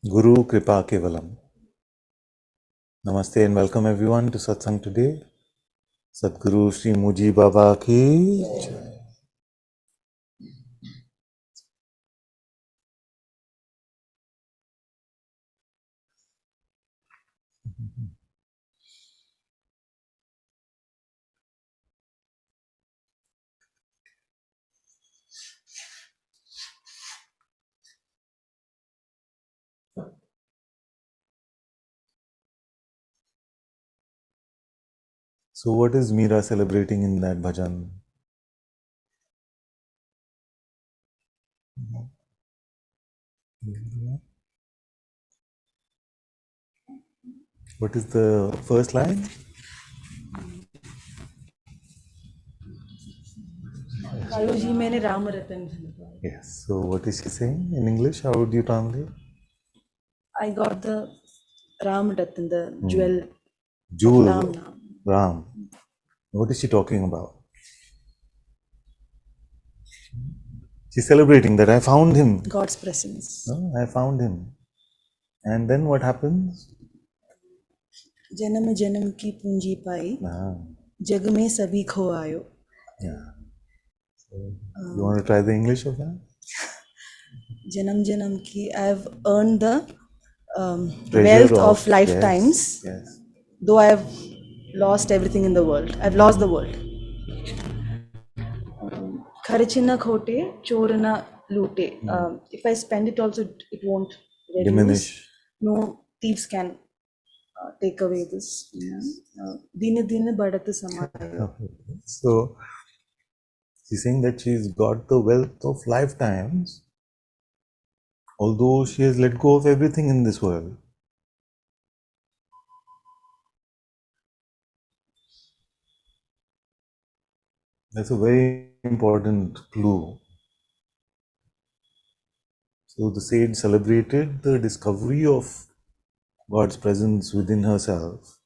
Guru Kripa Kevalam. Namaste and welcome everyone to Satsang today. Sadguru Sri Muji Baba ki Jai. So what is Meera celebrating in that bhajan? What is the first line? Kaluji मैंने राम रतन. Yes. So what is she saying in English? How would you translate? I got the Ram Ratan, the jewel of Jewel, Ram Naam. Ram. What is she talking about? She's celebrating that I found him. God's presence. No, I found him. And then what happens? जन्म जन्म की पूंजी पाई Ah, जग में सभी खो आयो. yeah. So, you want to try the English of that? जन्म जन्म की I have earned the Treasure wealth of lifetimes, yes. though I have lost everything in the world. I've lost the world. खर्च न खोटे चोर न लूटे. If I spend it also, it won't reduce. Diminish. No thieves can take away this. Dine dine badhat samaya. So she's saying that she's got the wealth of lifetimes, although she has let go of everything in this world. That's a very important clue. So the sage celebrated the discovery of God's presence within herself,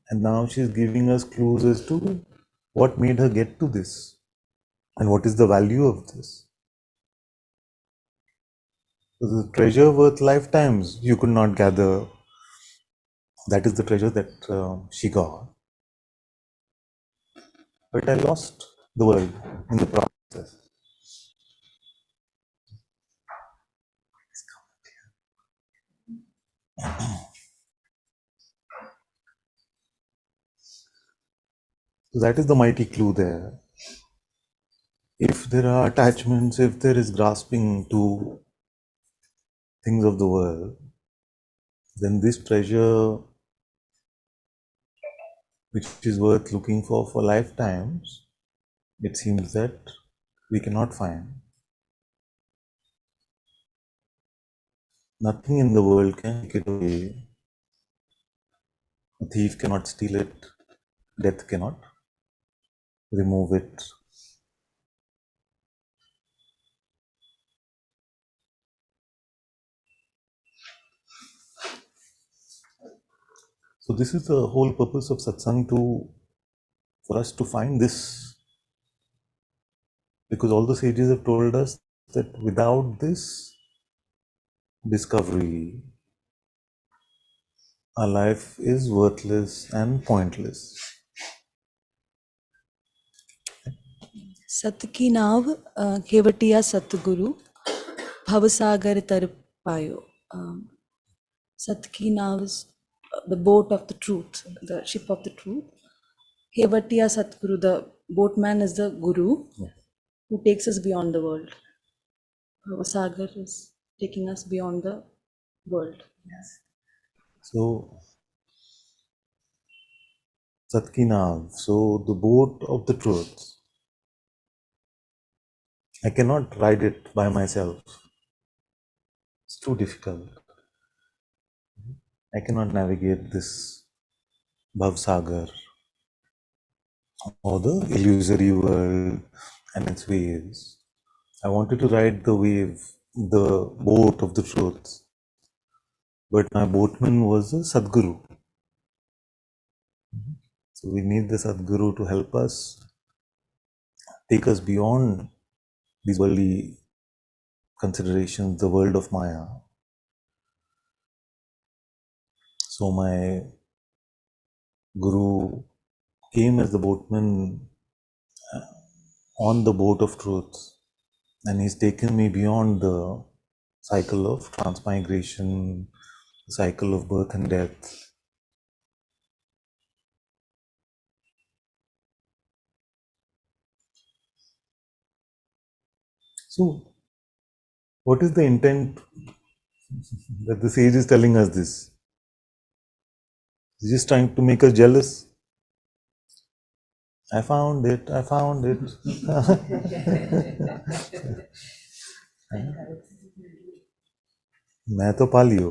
and now she's giving us clues as to what made her get to this and what is the value of this. So the treasure worth lifetimes you could not gather. That is the treasure that she got. But I lost the world in the process. So that is the mighty clue there. If there are attachments, if there is grasping to things of the world, then this treasure, which is worth looking for lifetimes, it seems that we cannot find. Nothing in the world can take it away. A thief cannot steal it. Death cannot remove it. So this is the whole purpose of satsang, for us to find this. Because all the sages have told us that without this discovery, our life is worthless and pointless. सत की नाव केवटिया सतगुरु भवसागर तर पायो. Sat ki now is the boat of the truth, the ship of the truth. Kevatiya Satguru, the boatman, is the guru who takes us beyond the world. Sagar is taking us beyond the world. Yes. So, Satkinav, so the boat of the truth. I cannot ride it by myself. It's too difficult. I cannot navigate this Bhavsagar or the illusory world and its waves. I wanted to ride the wave, the boat of the truth. But my boatman was a Sadguru. So we need the Sadguru to help us, take us beyond these worldly considerations, the world of Maya, So my Guru came as the boatman on the boat of truth, and he's taken me beyond the cycle of transmigration, the cycle of birth and death. So, what is the intent that the sage is telling us this? He's just trying to make us jealous. I found it, I found it. मैं तो पा लियो.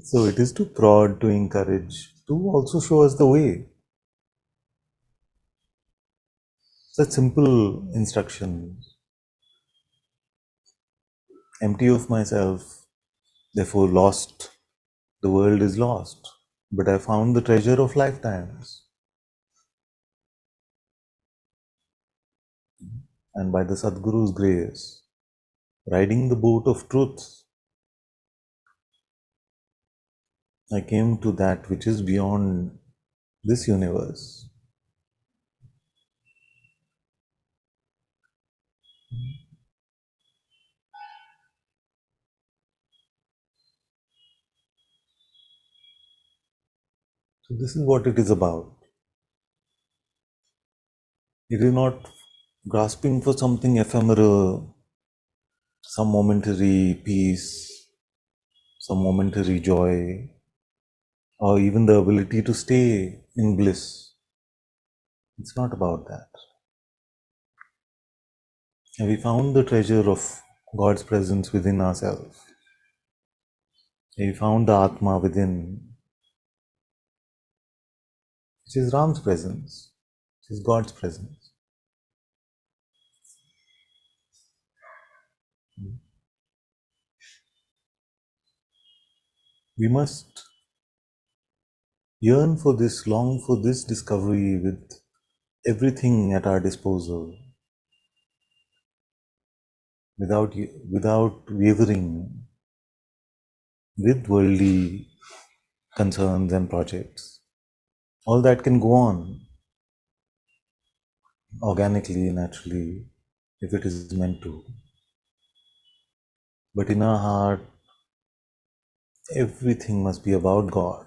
So it is to prod, to encourage, to also show us the way. Such simple instructions. Empty of myself, therefore lost. The world is lost. But I found the treasure of lifetimes. And by the Sadguru's grace, riding the boat of truth, I came to that which is beyond this universe. So this is what it is about. It is not grasping for something ephemeral, some momentary peace, some momentary joy, or even the ability to stay in bliss. It's not about that. And we found the treasure of God's presence within ourselves. We found the Atma within, which is Ram's presence, which is God's presence. We must yearn for this, long for this discovery with everything at our disposal, without wavering with worldly concerns and projects. All that can go on organically, naturally, if it is meant to. But in our heart, everything must be about God.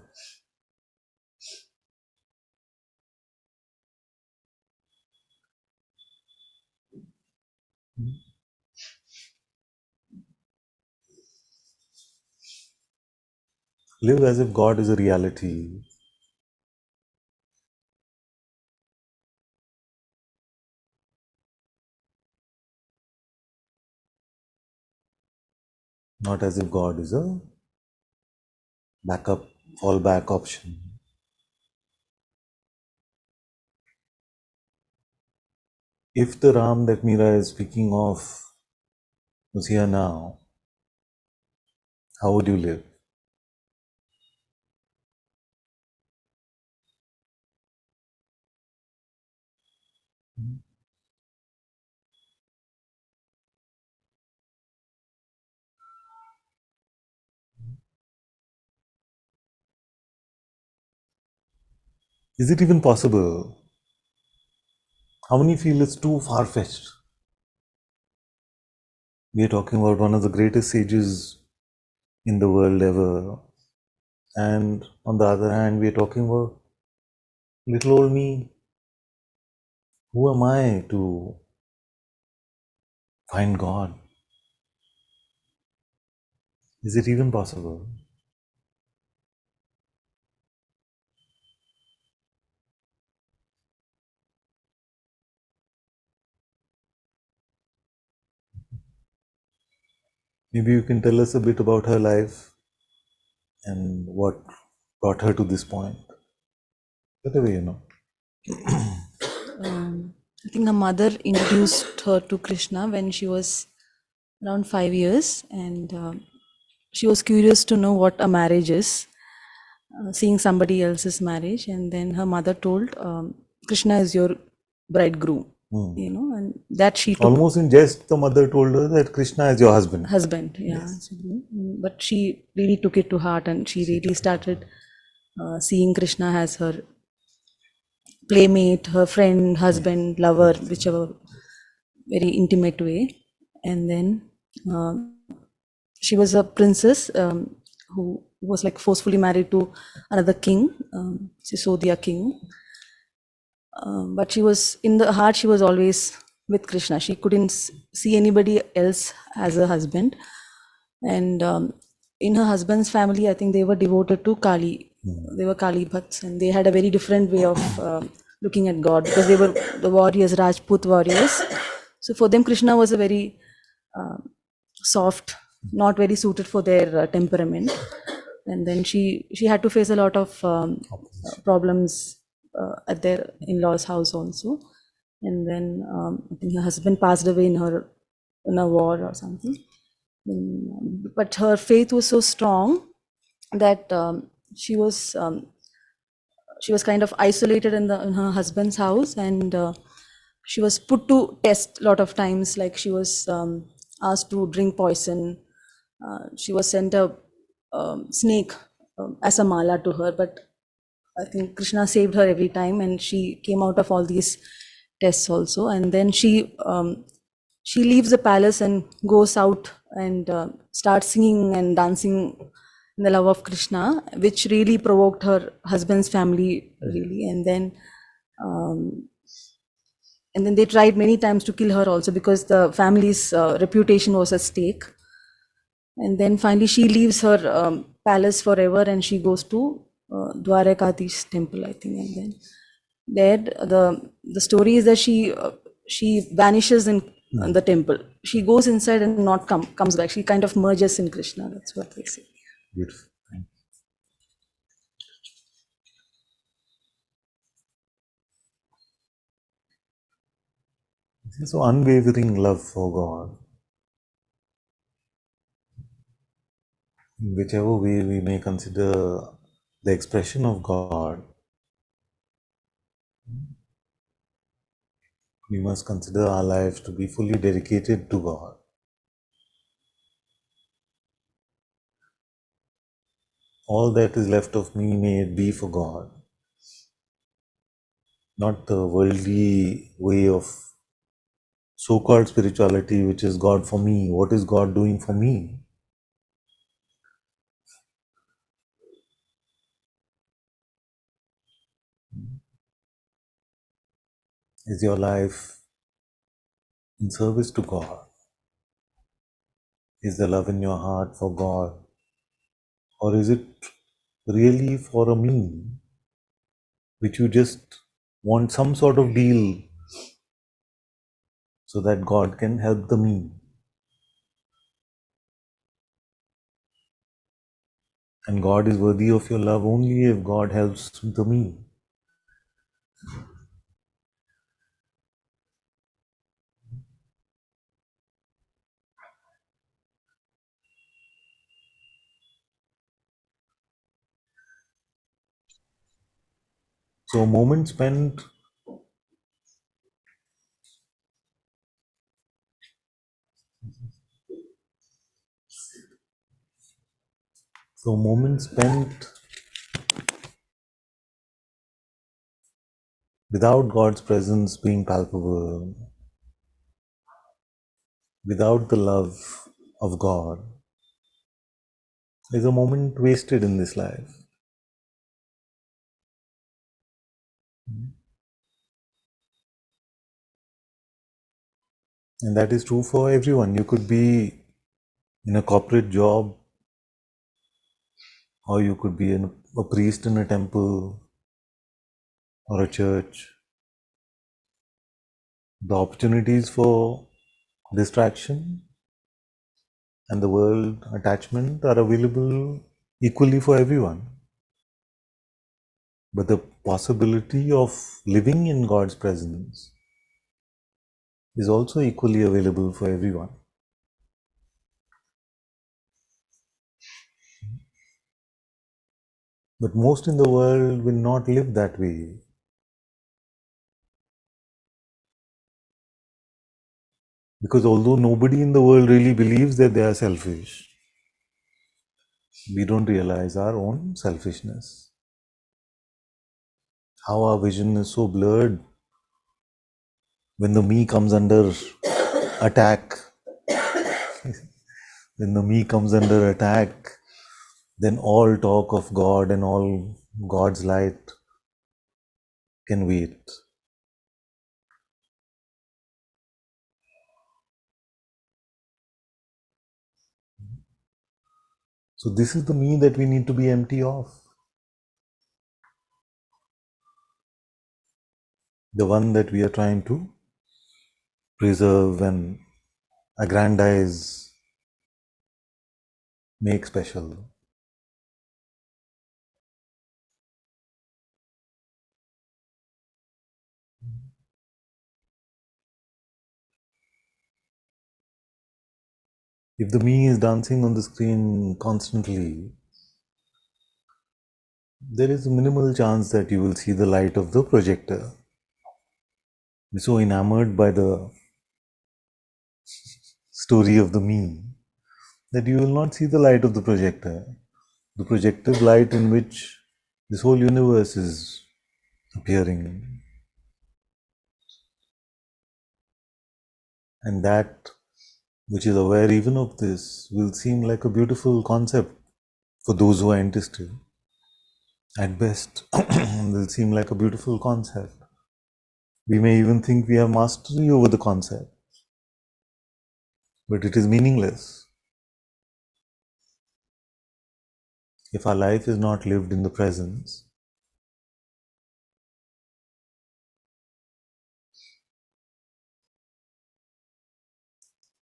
Live as if God is a reality. Not as if God is a backup, fallback option. If the Ram that Meera is speaking of was here now, how would you live? Is it even possible? How many feel it's too far-fetched? We are talking about one of the greatest sages in the world ever. And on the other hand, we are talking about little old me. Who am I to find God? Is it even possible? Maybe you can tell us a bit about her life and what brought her to this point. Whatever you know. I think her mother introduced her to Krishna when she was around 5 years, and she was curious to know what a marriage is, seeing somebody else's marriage, and then her mother told, Krishna is your bridegroom. you know, and that she took. Almost in jest, the mother told her that Krishna is your husband. Husband, yeah. Yes. But she really took it to heart, and she really started seeing Krishna as her playmate, her friend, husband, lover, whichever very intimate way. And then she was a princess who was like forcefully married to another king, Sisodiya king. But she was, in the heart, she was always with Krishna. She couldn't see anybody else as a husband. And in her husband's family, I think they were devoted to Kali. They were Kali Bhakts, and they had a very different way of looking at God, because they were the warriors, Rajput warriors. So for them, Krishna was a very soft, not very suited for their temperament. And then she had to face a lot of problems at their in-laws' house also. And then I think her husband passed away in a war or something. But her faith was so strong that she was kind of isolated in her husband's house, and she was put to test a lot of times. Like, she was asked to drink poison. She was sent a snake as a mala to her, but I think Krishna saved her every time, and she came out of all these tests also. And then she leaves the palace and goes out and starts singing and dancing in the love of Krishna, which really provoked her husband's family, really. Um, and then they tried many times to kill her also, because the family's reputation was at stake. And then finally she leaves her palace forever, and she goes to Dwarakadish temple, I think. And then there, the story is that she vanishes in the temple. She goes inside and not comes back. She kind of merges in Krishna. That's what they say. Beautiful. So unwavering love for God, in whichever way we may consider the expression of God, we must consider our lives to be fully dedicated to God. All that is left of me, may it be for God, not the worldly way of so-called spirituality, which is God for me. What is God doing for me? Is your life in service to God? Is the love in your heart for God? Or is it really for a me, which you just want some sort of deal so that God can help the me? And God is worthy of your love only if God helps the me. So moment spent without God's presence being palpable, without the love of God, is a moment wasted in this life. And that is true for everyone. You could be in a corporate job, or you could be a priest in a temple or a church. The opportunities for distraction and the world attachment are available equally for everyone. But the possibility of living in God's presence is also equally available for everyone. But most in the world will not live that way. Because although nobody in the world really believes that they are selfish, we don't realize our own selfishness. How our vision is so blurred when the me comes under attack. When the me comes under attack, then all talk of God and all God's light can wait. So, this is the me that we need to be empty of. The one that we are trying to preserve and aggrandize, make special. If the me is dancing on the screen constantly, there is a minimal chance that you will see the light of the projector. You're so enamored by the story of the me that you will not see the light of the projective light in which this whole universe is appearing. And that which is aware even of this will seem like a beautiful concept for those who are interested. At best, will seem like a beautiful concept. We may even think we have mastery over the concept, but it is meaningless if our life is not lived in the presence.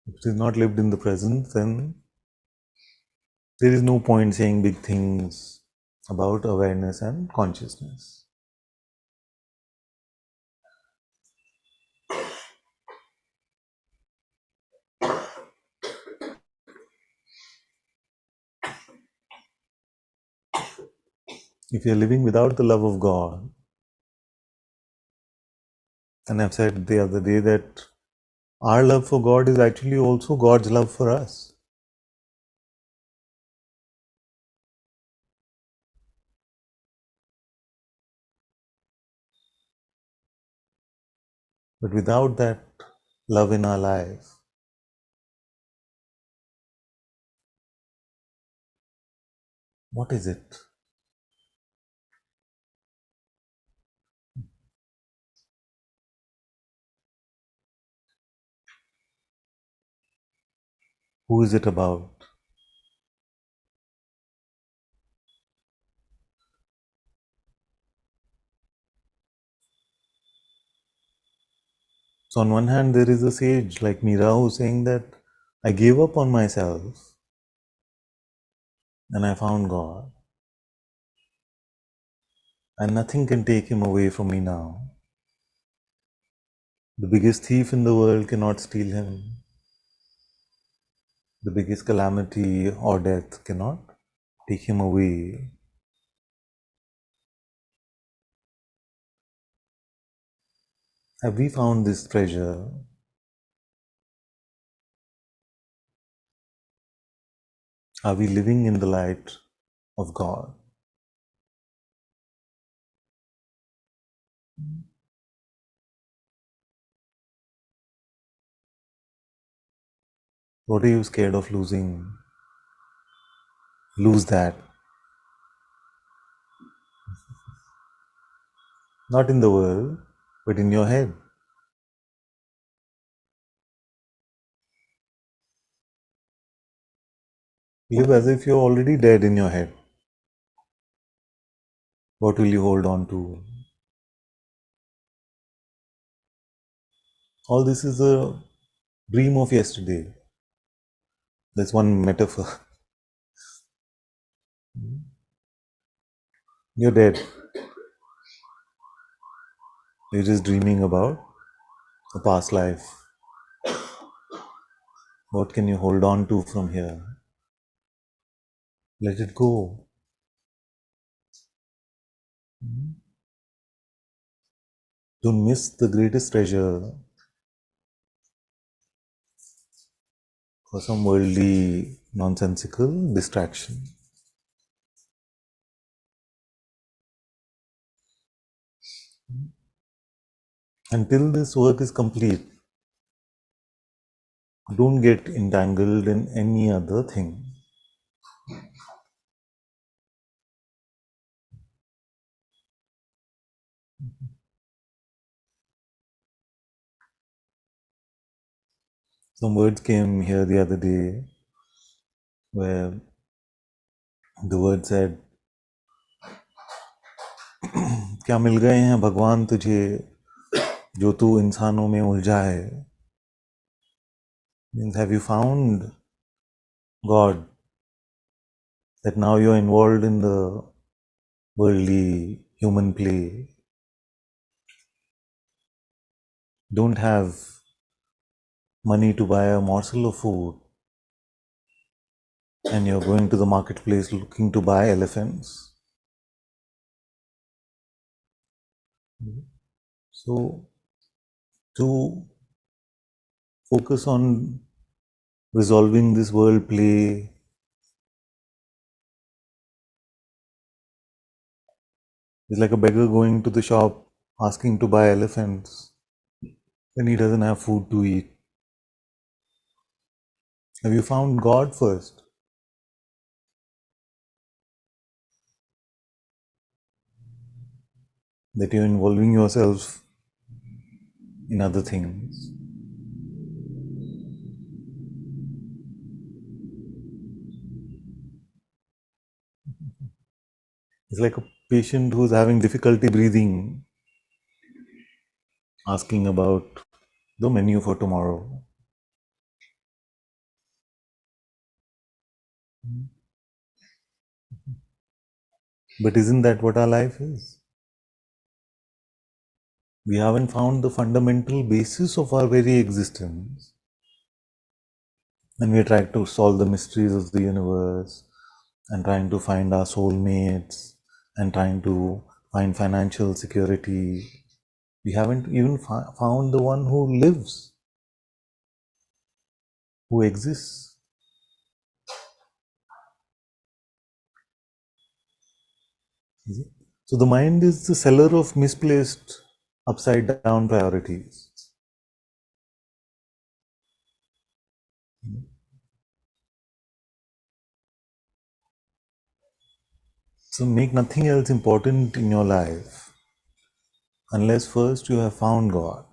If it is not lived in the presence, then there is no point saying big things about awareness and consciousness. If you are living without the love of God, and I've said the other day that our love for God is actually also God's love for us. But without that love in our life, what is it? Who is it about? So, on one hand, there is a sage like Meera who's saying that I gave up on myself and I found God, and nothing can take Him away from me now. The biggest thief in the world cannot steal Him. The biggest calamity or death cannot take Him away. Have we found this treasure? Are we living in the light of God? What are you scared of losing? Lose that. Not in the world, but in your head. Live as if you're already dead in your head. What will you hold on to? All this is a dream of yesterday. That's one metaphor. You're dead. You're just dreaming about a past life. What can you hold on to from here? Let it go. Don't miss the greatest treasure for some worldly, nonsensical distraction. Until this work is complete, don't get entangled in any other thing. Some words came here the other day where the word said, क्या मिल गए हैं भगवान तुझे जो तू इंसानों में उलझा है? Means, have you found God that now you're involved in the worldly human play? Don't have money to buy a morsel of food, and you're going to the marketplace looking to buy elephants. So, to focus on resolving this world play is like a beggar going to the shop asking to buy elephants when he doesn't have food to eat. Have you found God first? That you're involving yourself in other things. It's like a patient who's having difficulty breathing, asking about the menu for tomorrow. But isn't that what our life is? We haven't found the fundamental basis of our very existence. And we're trying to solve the mysteries of the universe and trying to find our soulmates and trying to find financial security. We haven't even found the one who lives, who exists. Is it? So the mind is the seller of misplaced upside down priorities. So make nothing else important in your life unless first you have found God.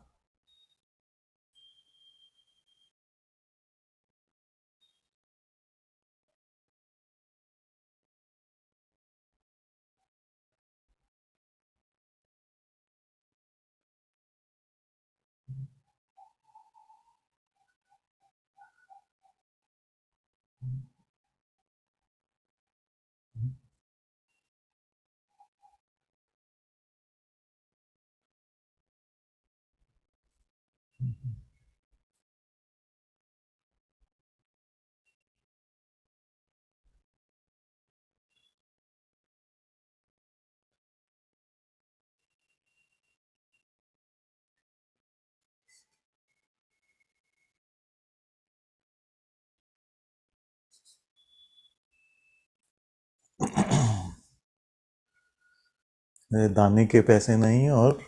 दाने के पैसे नहीं और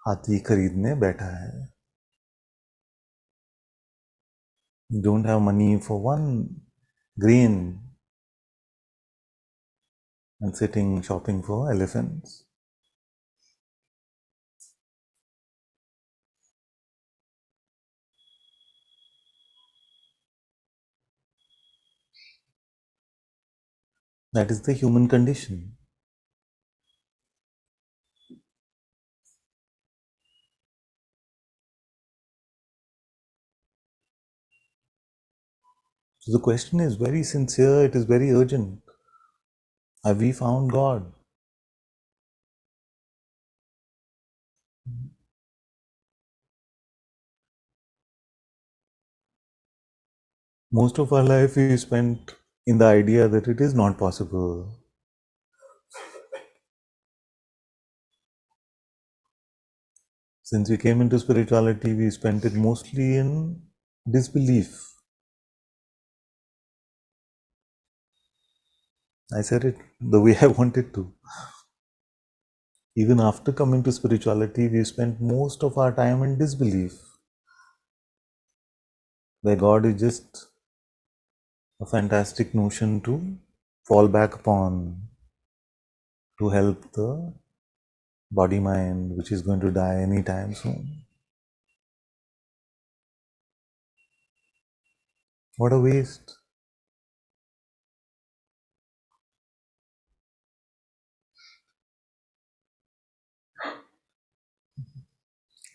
हाथी खरीदने बैठा है. You don't have money for one grain and sitting shopping for elephants. That is the human condition. So the question is very sincere, it is very urgent. Have we found God? Most of our life we spent in the idea that it is not possible. Since we came into spirituality, we spent it mostly in disbelief. I said it the way I wanted to. Even after coming to spirituality, we spent most of our time in disbelief, where God is just a fantastic notion to fall back upon to help the body mind, which is going to die anytime soon. What a waste.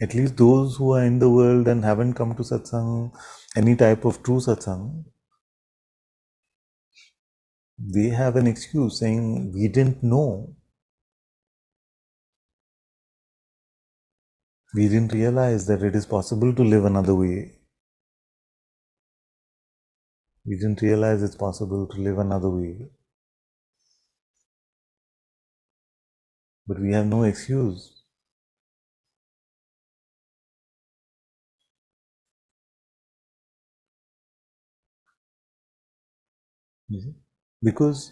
At least those who are in the world and haven't come to satsang, any type of true satsang, they have an excuse saying, we didn't know. We didn't realize that it is possible to live another way. We didn't realize it's possible to live another way. But we have no excuse. Because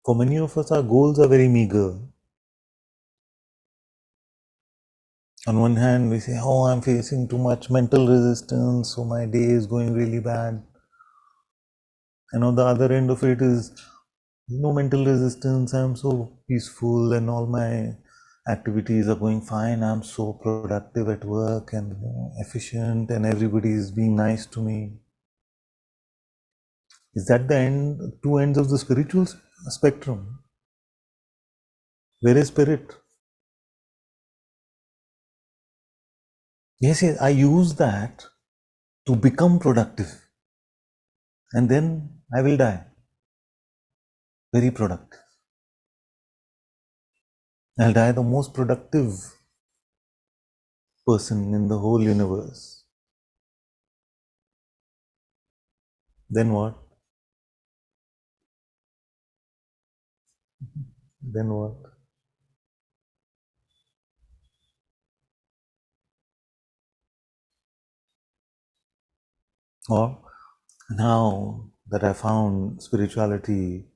for many of us, our goals are very meager. On one hand, we say, oh, I'm facing too much mental resistance, so my day is going really bad. And on the other end of it is no mental resistance, I'm so peaceful and all my activities are going fine. I'm so productive at work and efficient and everybody is being nice to me. Is that the end, two ends of the spiritual spectrum? Where is spirit? Yes, I use that to become productive and then I will die. Very productive. I'll die the most productive person in the whole universe. Then what? Then what? Or now that I found spirituality,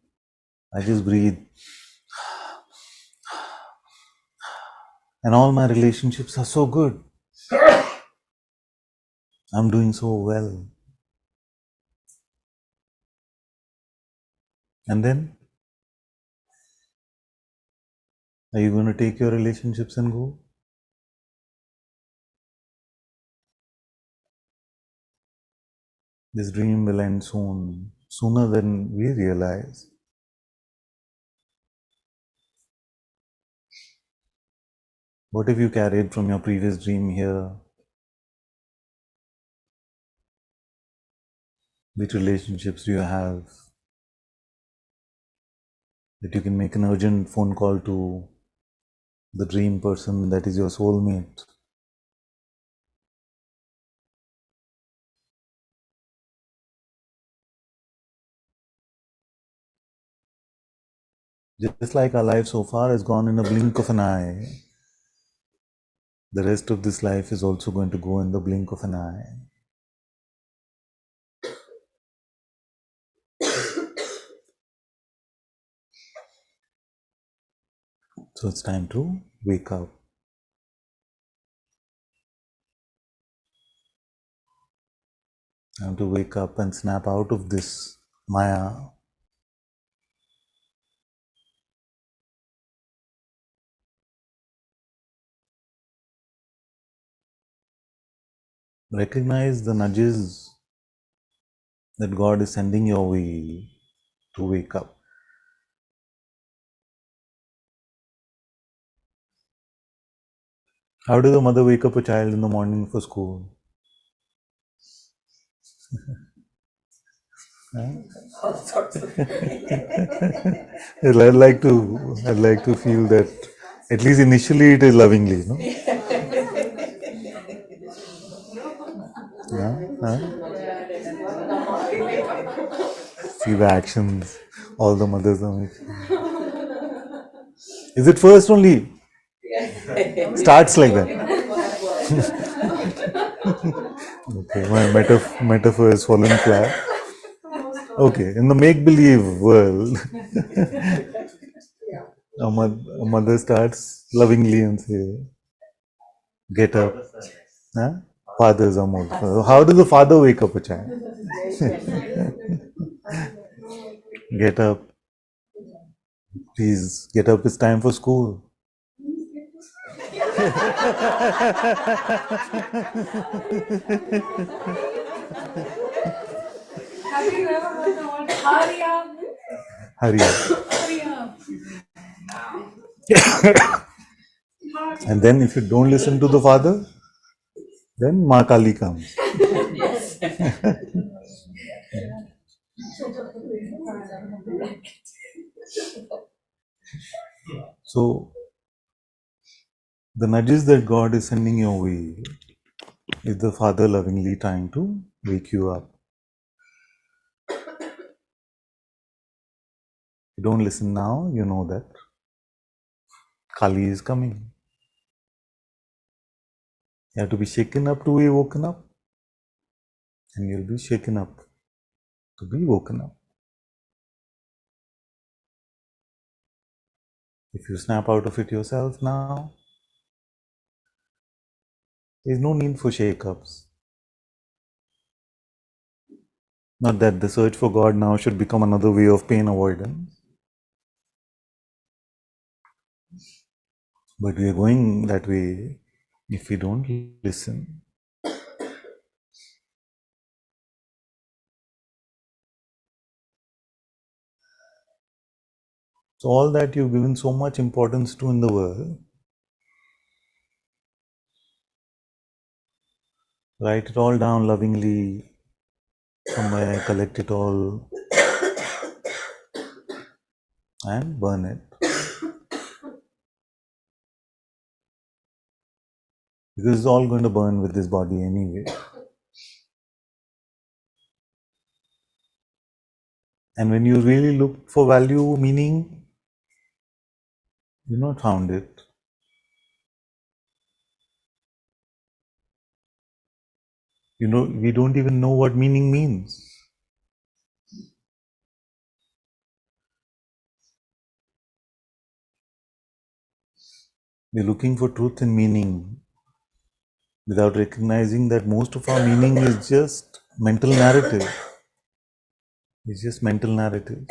I just breathe. And all my relationships are so good. I'm doing so well. And then, are you going to take your relationships and go? This dream will end soon, sooner than we realize. What have you carried from your previous dream here? Which relationships do you have that you can make an urgent phone call to the dream person that is your soulmate? Just like our life so far has gone in a blink of an eye, the rest of this life is also going to go in the blink of an eye. So it's time to wake up. Time to wake up and snap out of this Maya. Recognize the nudges that God is sending your way to wake up. How does a mother wake up a child in the morning for school? I'd like to feel that at least initially it is lovingly, no? See the actions all the mothers are making. Is it first only? Starts like that. Okay, my metaphor is fallen flat. Okay, in the make-believe world, a mother starts lovingly and say, "Get up." Huh? Father is a mother. How does the father wake up a child? Get up, please. Get up. It's time for school. Have you ever heard the word hurry up? Hurry up. Hurry up. And then if you don't listen to the father, then Ma Kali comes. So the nudges that God is sending your way is the Father lovingly trying to wake you up. If you don't listen now, you know that Kali is coming. You have to be shaken up to be woken up, and you'll be shaken up to be woken up. If you snap out of it yourself now, there's no need for shake-ups. Not that the search for God now should become another way of pain avoidance, but we are going that way if we don't listen. So all that you've given so much importance to in the world, write it all down lovingly somewhere, collect it all and burn it. Because it's all going to burn with this body anyway. And when you really look for value, meaning, you've not found it. You know, we don't even know what meaning means. We're looking for truth and meaning without recognizing that most of our meaning is just mental narrative. It's just mental narrative.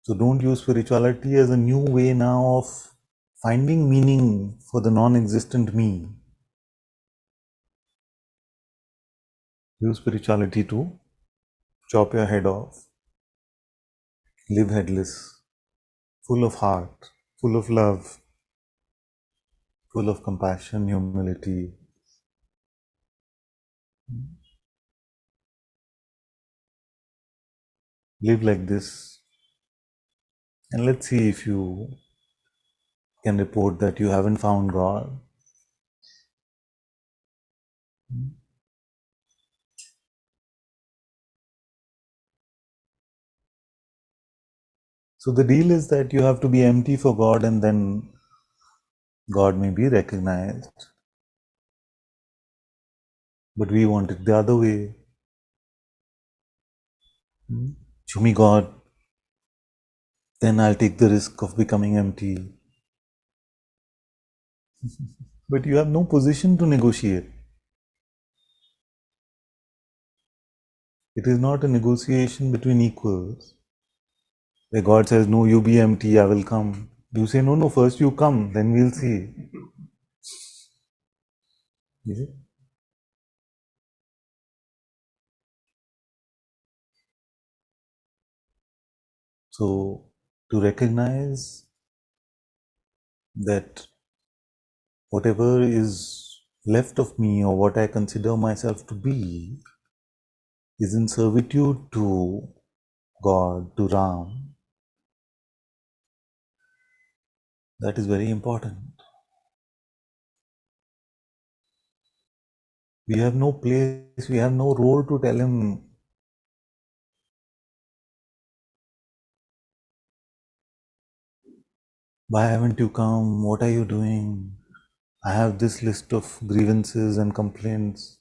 So don't use spirituality as a new way now of finding meaning for the non-existent me. Use spirituality to chop your head off, live headless, full of heart, full of love, full of compassion, humility. Live like this, and let's see if you can report that you haven't found God. So the deal is that you have to be empty for God, and then God may be recognized. But we want it the other way. Show me God, then I'll take the risk of becoming empty. But you have no position to negotiate. It is not a negotiation between equals. Where God says, no, you be empty, I will come. You say, no, first you come, then we'll see. Is it? So, to recognize that whatever is left of me or what I consider myself to be is in servitude to God, to Ram, that is very important. We have no place, we have no role to tell him Why haven't you come? What are you doing? I have this list of grievances and complaints.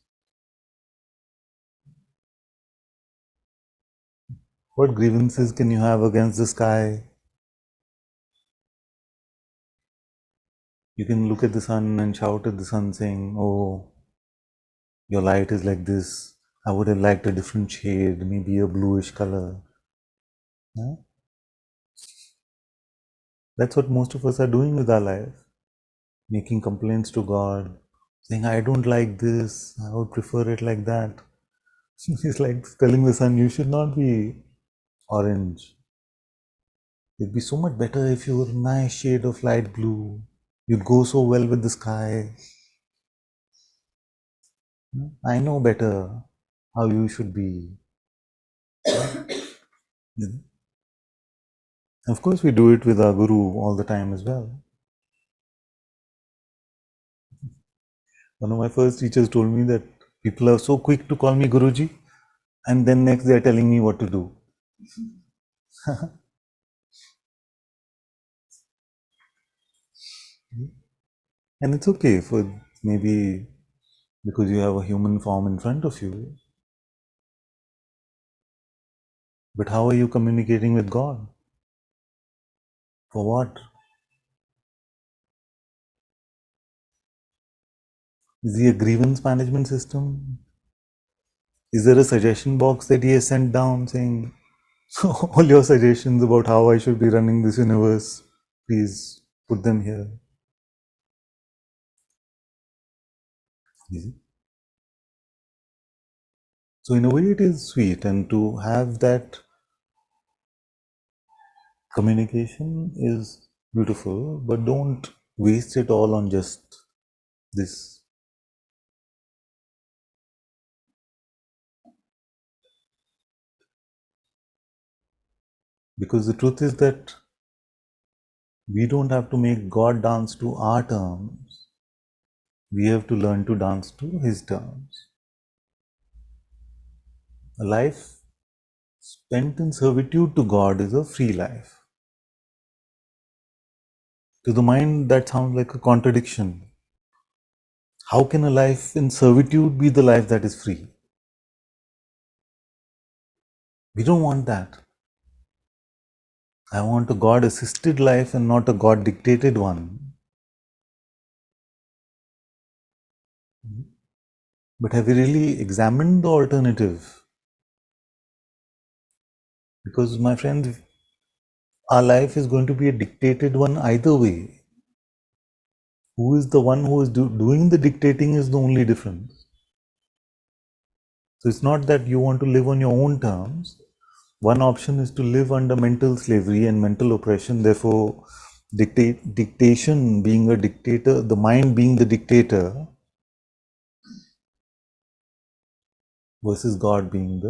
What grievances can you have against the sky? You can look at the sun and shout at the sun saying, "Oh, your light is like this. I would have liked a different shade, maybe a bluish color." Yeah? That's what most of us are doing with our life, making complaints to God, saying, "I don't like this, I would prefer it like that." It's like telling the sun, "You should not be orange. It'd be so much better if you were a nice shade of light blue. You'd go so well with the sky. I know better how you should be." Of course, we do it with our guru all the time as well. One of my first teachers told me that people are so quick to call me Guruji, and then next they are telling me what to do. And it's okay for maybe because you have a human form in front of you. But how are you communicating with God? For what? Is he a grievance management system? Is there a suggestion box that he has sent down saying, all your suggestions about how I should be running this universe, please put them here? Is it? So, in a way, it is sweet, and to have that communication is beautiful, but don't waste it all on just this. Because the truth is that we don't have to make God dance to our terms, we have to learn to dance to His terms. A life spent in servitude to God is a free life. To the mind, that sounds like a contradiction. How can a life in servitude be the life that is free? We don't want that. I want a God assisted life and not a God dictated one. But have we really examined the alternative? Because, my friend, our life is going to be a dictated one either way. Who is the one who is doing the dictating is the only difference. So it's not that you want to live on your own terms. One option is to live under mental slavery and mental oppression, therefore dictation being a dictator, the mind being the dictator, versus God being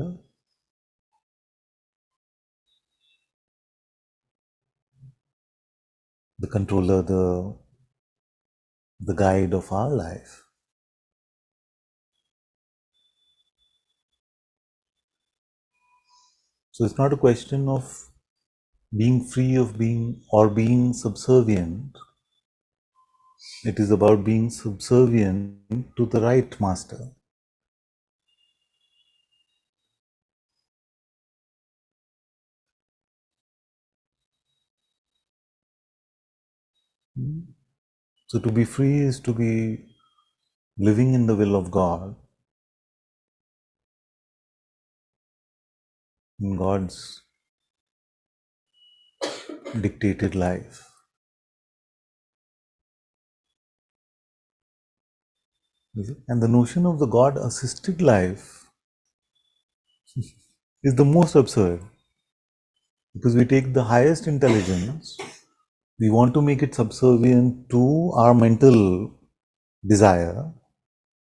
the controller, the guide of our life. So it's not a question of being free of being or being subservient. It is about being subservient to the right master. So to be free is to be living in the will of God, in God's dictated life. And the notion of the God assisted life is the most absurd, because we take the highest intelligence, we want to make it subservient to our mental desire.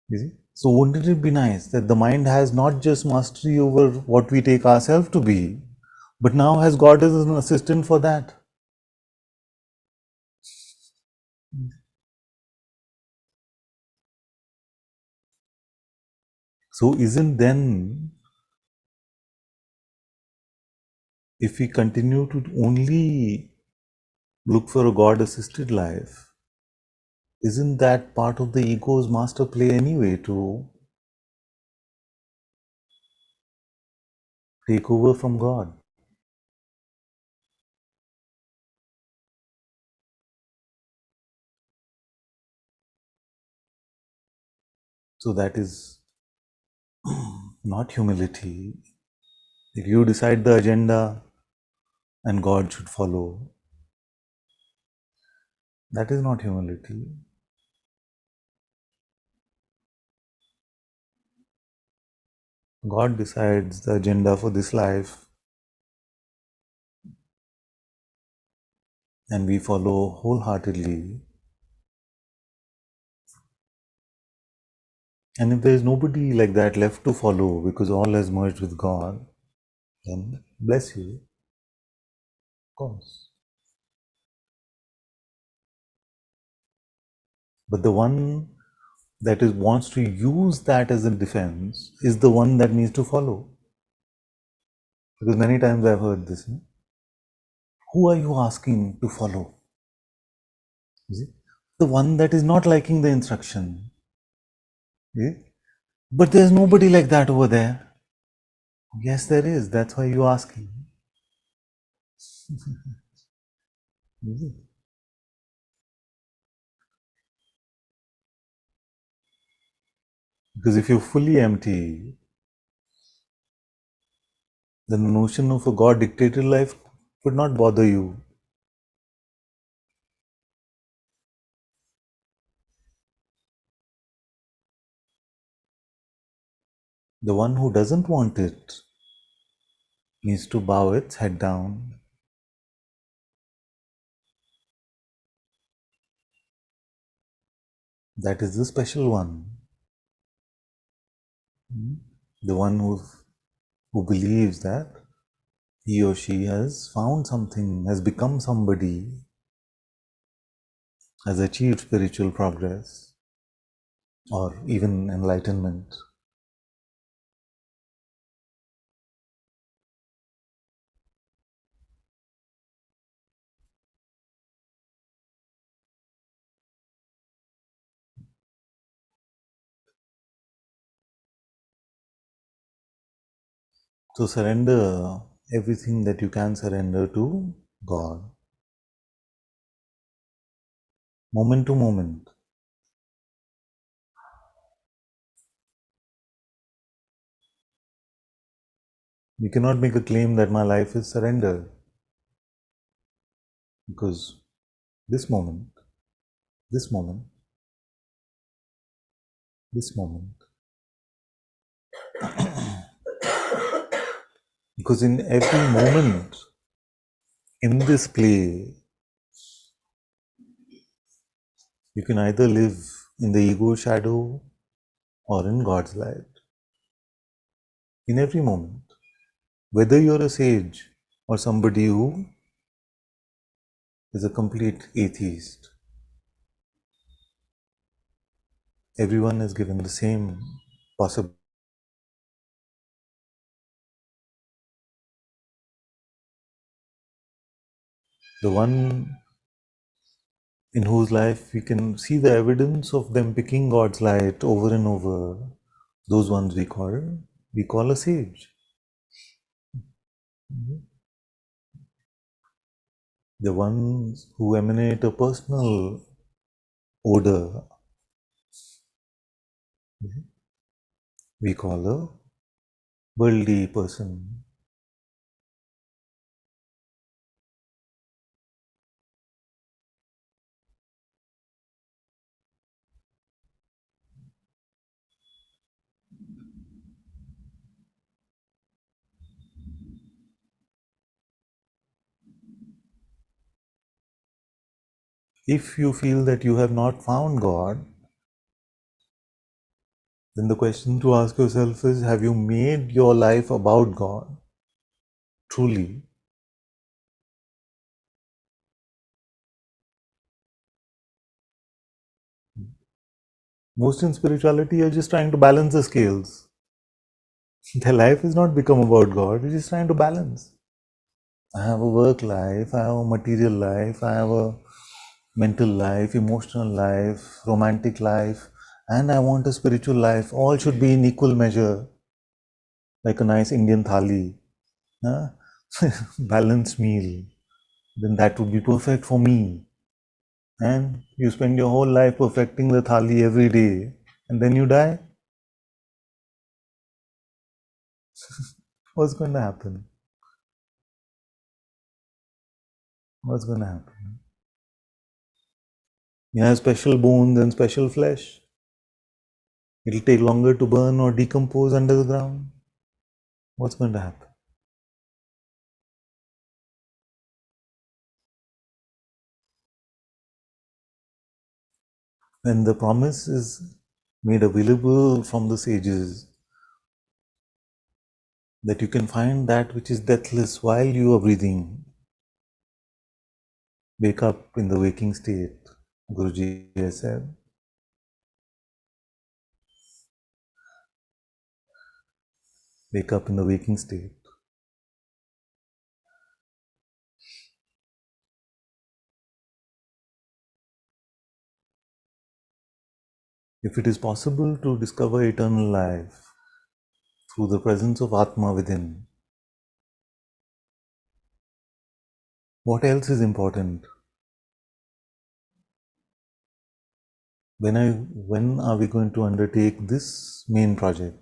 You see? So wouldn't it be nice that the mind has not just mastery over what we take ourselves to be, but now has God as an assistant for that? So isn't then, if we continue to only look for a God-assisted life, isn't that part of the ego's master play anyway to take over from God? So that is not humility. If you decide the agenda and God should follow, that is not humility. God decides the agenda for this life and we follow wholeheartedly. And if there is nobody like that left to follow because all has merged with God, then bless you, of course. But the one that is wants to use that as a defense is the one that needs to follow. Because many times I've heard this. Who are you asking to follow? Is it the one that is not liking the instruction? Yeah? But there's nobody like that over there. Yes, there is. That's why you're asking. Is it? Because if you're fully empty, then the notion of a God dictated life would not bother you. The one who doesn't want it needs to bow its head down. That is the special one. The one who believes that he or she has found something, has become somebody, has achieved spiritual progress or even enlightenment. So surrender everything that you can surrender to God, moment to moment. You cannot make a claim that my life is surrendered because this moment, this moment, this moment. Because in every moment in this play, you can either live in the ego shadow or in God's light. In every moment. Whether you're a sage or somebody who is a complete atheist, everyone is given the same possibility. The one in whose life we can see the evidence of them picking God's light over and over, those ones we call a sage. The ones who emanate a personal odor, we call a worldly person. If you feel that you have not found God, then the question to ask yourself is, have you made your life about God? Truly. Most in spirituality are just trying to balance the scales. Their life is not become about God, they're just trying to balance. I have a work life, I have a material life, I have a mental life, emotional life, romantic life, and I want a spiritual life. All should be in equal measure, like a nice Indian thali, huh? Balanced meal. Then that would be perfect for me. And you spend your whole life perfecting the thali every day, and then you die. What's going to happen? What's going to happen? You have special bones and special flesh. It'll take longer to burn or decompose under the ground. What's going to happen? When the promise is made available from the sages that you can find that which is deathless while you are breathing, wake up in the waking state, Guruji has said. Wake up in the waking state. If it is possible to discover eternal life through the presence of Atma within, what else is important? When are we going to undertake this main project?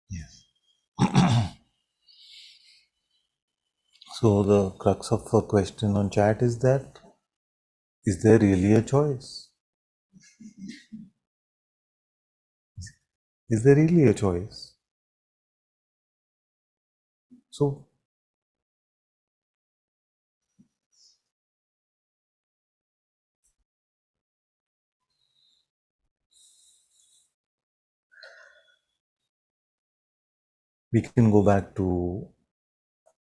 Yes. So the crux of a question on chat is that, is there really a choice? Is there really a choice? So we can go back to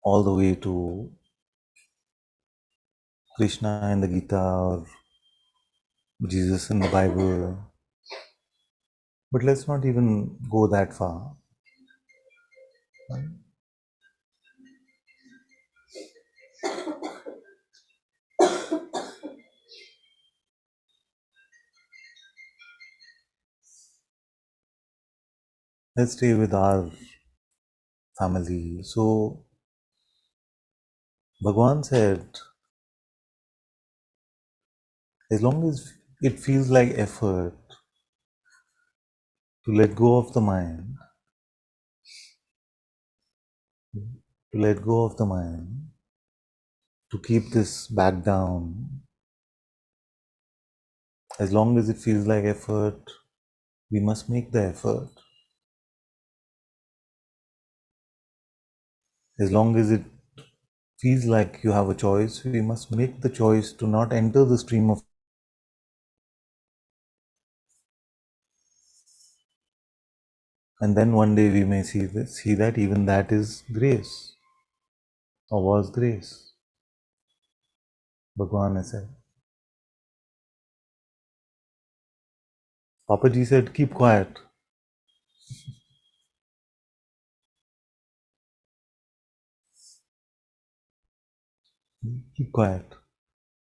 all the way to Krishna in the Gita or Jesus in the Bible, but let's not even go that far. Let's stay with our family. So Bhagwan said, as long as it feels like effort to let go of the mind, to let go of the mind, to keep this back down, as long as it feels like effort, we must make the effort. As long as it feels like you have a choice, we must make the choice to not enter the stream of. And then one day we may see that even that is grace, or was grace. Bhagwan has said. Papaji said, keep quiet. Keep quiet.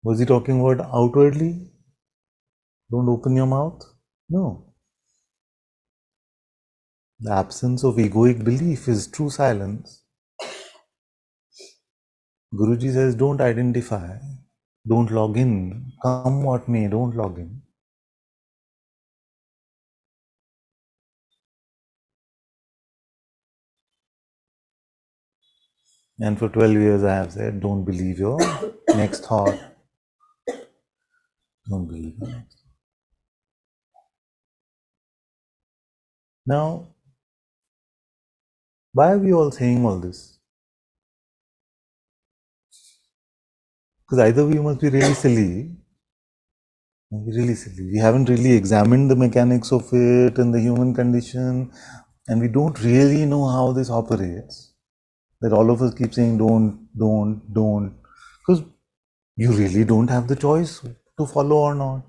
Was he talking about outwardly? Don't open your mouth? No. The absence of egoic belief is true silence. Guruji says, don't identify, don't log in, come what may, don't log in. And for 12 years I have said, don't believe your next thought. Don't believe your next thought. Now, why are we all saying all this? Because either we must be really silly, we haven't really examined the mechanics of it and the human condition, and we don't really know how this operates. That all of us keep saying don't. Because you really don't have the choice to follow or not.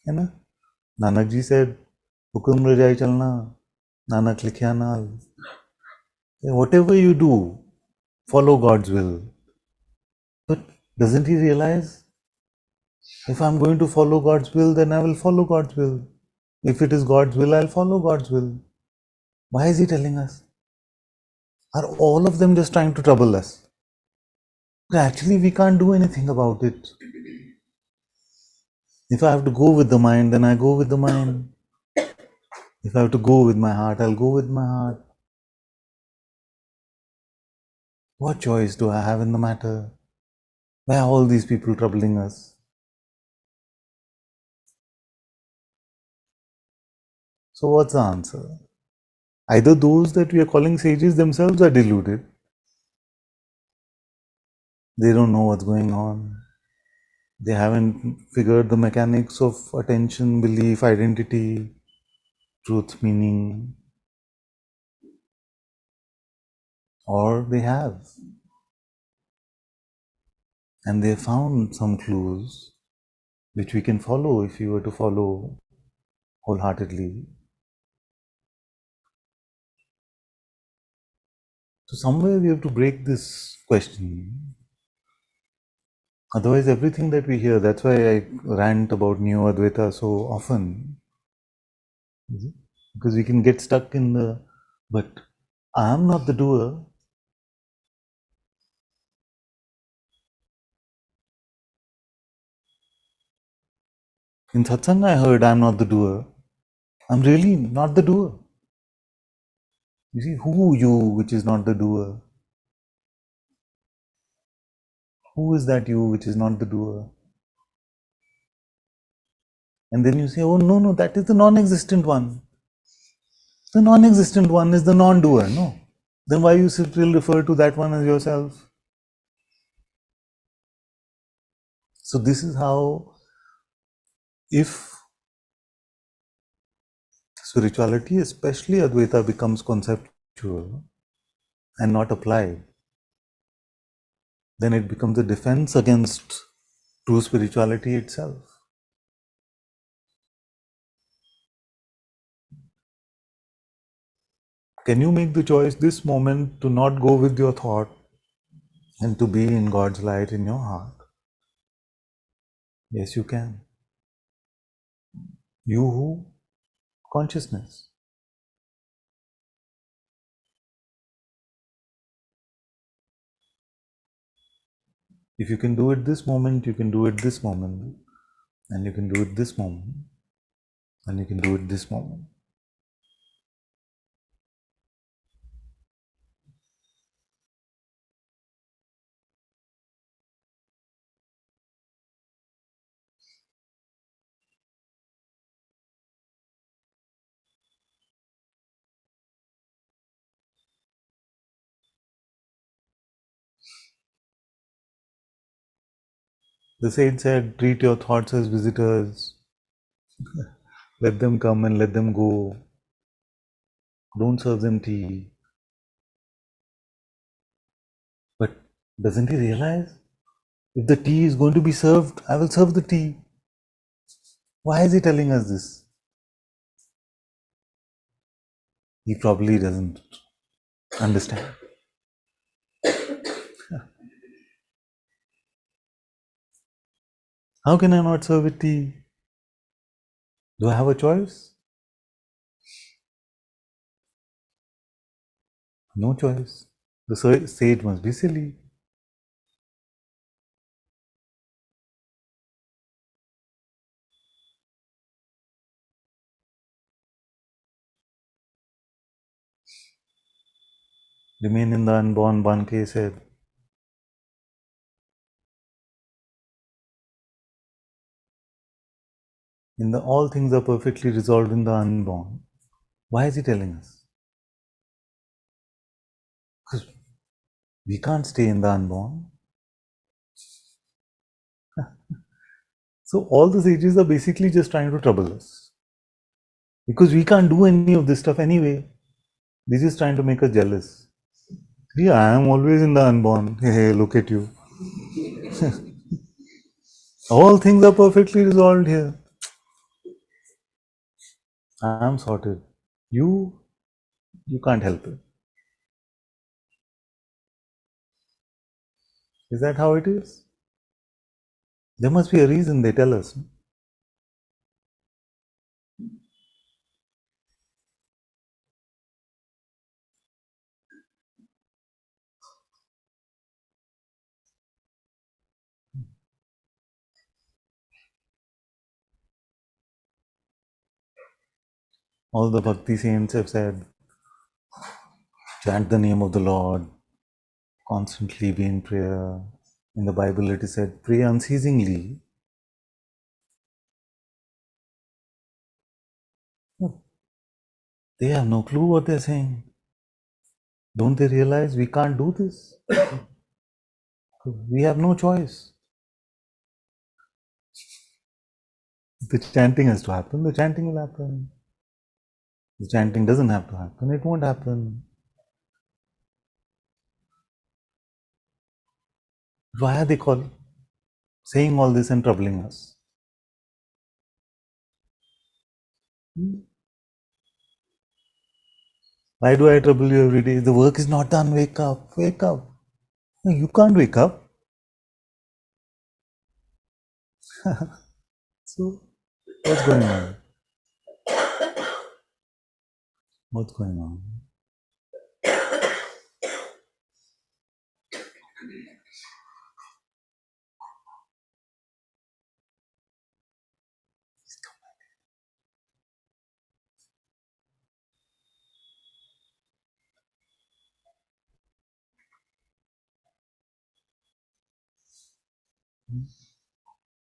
है ना? Nanak ji said, Hukum rajai chalna, Nanak likhya naal. Whatever you do, follow God's will. But doesn't he realize, if I'm going to follow God's will, then I will follow God's will. If it is God's will, I'll follow God's will. Why is he telling us? Are all of them just trying to trouble us? Actually, we can't do anything about it. If I have to go with the mind, then I go with the mind. If I have to go with my heart, I'll go with my heart. What choice do I have in the matter? Why are all these people troubling us? So what's the answer? Either those that we are calling sages themselves are deluded. They don't know what's going on. They haven't figured the mechanics of attention, belief, identity, truth, meaning. Or they have. And they found some clues which we can follow if we were to follow wholeheartedly. So somewhere we have to break this question. Otherwise everything that we hear, that's why I rant about Neo-Advaita so often. Because we can get stuck in the, but I am not the doer. In Satsang I heard I am not the doer. I'm really not the doer. You see, who you which is not the doer? Who is that you which is not the doer? And then you say, oh no, that is the non-existent one. The non-existent one is the non-doer, no? Then why you still refer to that one as yourself? So this is how, if spirituality, especially Advaita, becomes conceptual and not applied, then it becomes a defense against true spirituality itself. Can you make the choice this moment to not go with your thought and to be in God's light in your heart? Yes, you can. You who? Consciousness. If you can do it this moment, you can do it this moment, and you can do it this moment, and you can do it this moment. The sage said, treat your thoughts as visitors. Let them come and let them go. Don't serve them tea. But doesn't he realize? If the tea is going to be served, I will serve the tea. Why is he telling us this? He probably doesn't understand. How can I not serve it tea? Do I have a choice? No choice. The sage must be silly. Remain in the unborn, Banke said. All things are perfectly resolved in the unborn. Why is he telling us? Because we can't stay in the unborn. So all the sages are basically just trying to trouble us. Because we can't do any of this stuff anyway. They're just trying to make us jealous. Yeah, I am always in the unborn. Hey, look at you. All things are perfectly resolved here. I am sorted. You can't help it. Is that how it is? There must be a reason they tell us. All the Bhakti saints have said, chant the name of the Lord, constantly be in prayer. In the Bible it is said, pray unceasingly. They have no clue what they're saying. Don't they realize we can't do this? We have no choice. The chanting has to happen, the chanting will happen. The chanting doesn't have to happen, it won't happen. Why are they saying all this and troubling us? Why do I trouble you every day? The work is not done, wake up, wake up. No, you can't wake up. So, what's going on? What's going on?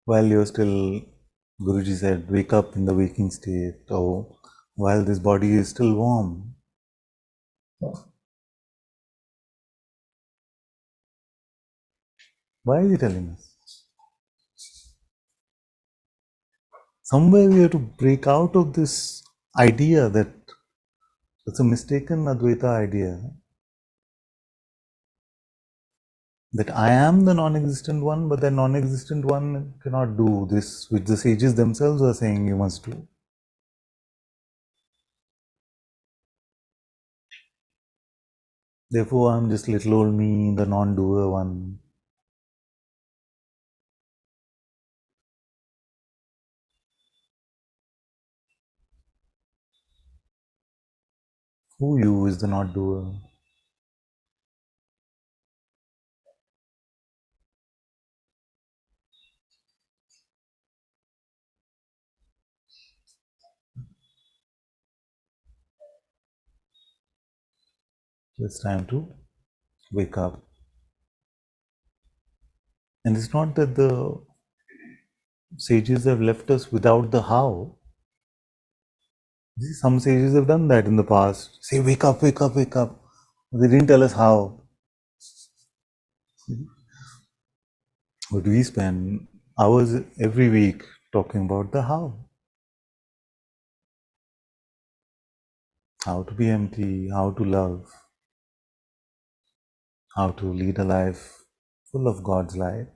While you're still, Guruji said, wake up in the waking state, or while this body is still warm. Why is he telling us? Somewhere we have to break out of this idea that it's a mistaken Advaita idea that I am the non-existent one, but the non-existent one cannot do this, which the sages themselves are saying you must do. Therefore, I'm just little old me, the non-doer one. Who you is the not-doer. It's time to wake up. And it's not that the sages have left us without the how. Some sages have done that in the past. Say, wake up, wake up, wake up. They didn't tell us how. But we spend hours every week talking about the how. How to be empty, how to love, how to lead a life full of God's light.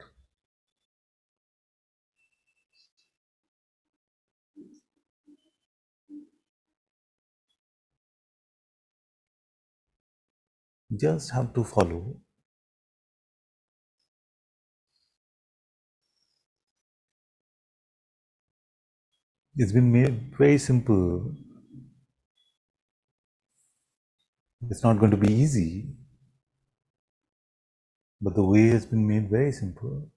Just have to follow. It's been made very simple. It's not going to be easy, but the way has been made very simple.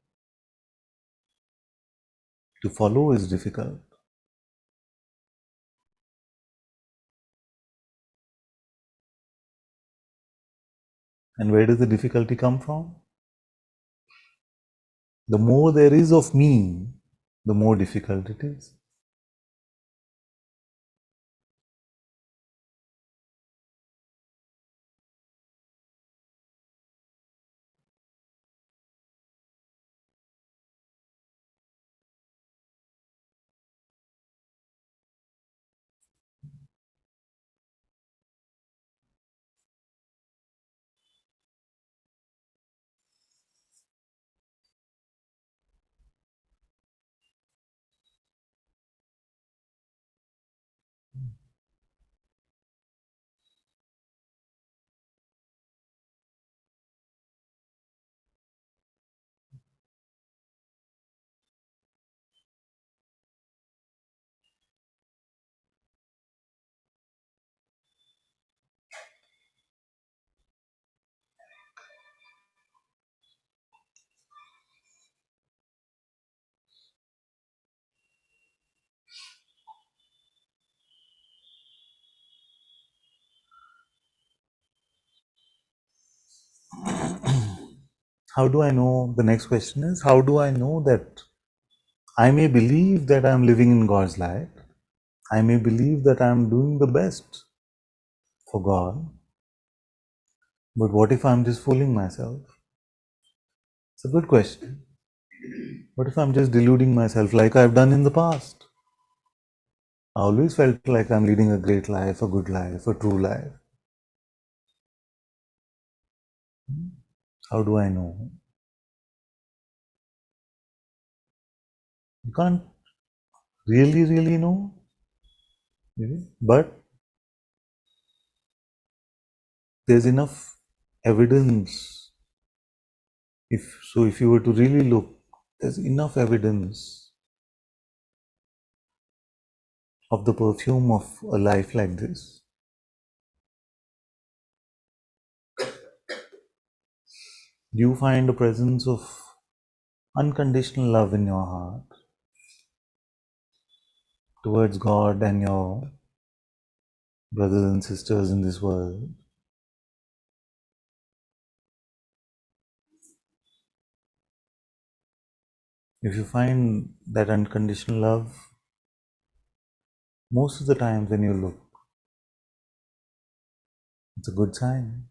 To follow is difficult. And where does the difficulty come from? The more there is of me, the more difficult it is. How do I know? The next question is, how do I know that I may believe that I am living in God's light? I may believe that I am doing the best for God, but what if I'm just fooling myself? It's a good question. What if I'm just deluding myself like I've done in the past? I always felt like I'm leading a great life, a good life, a true life. How do I know? You can't really know, but there's enough evidence. If you were to really look, there's enough evidence of the perfume of a life like this. You find a presence of unconditional love in your heart towards God and your brothers and sisters in this world. If you find that unconditional love, most of the time when you look, it's a good sign.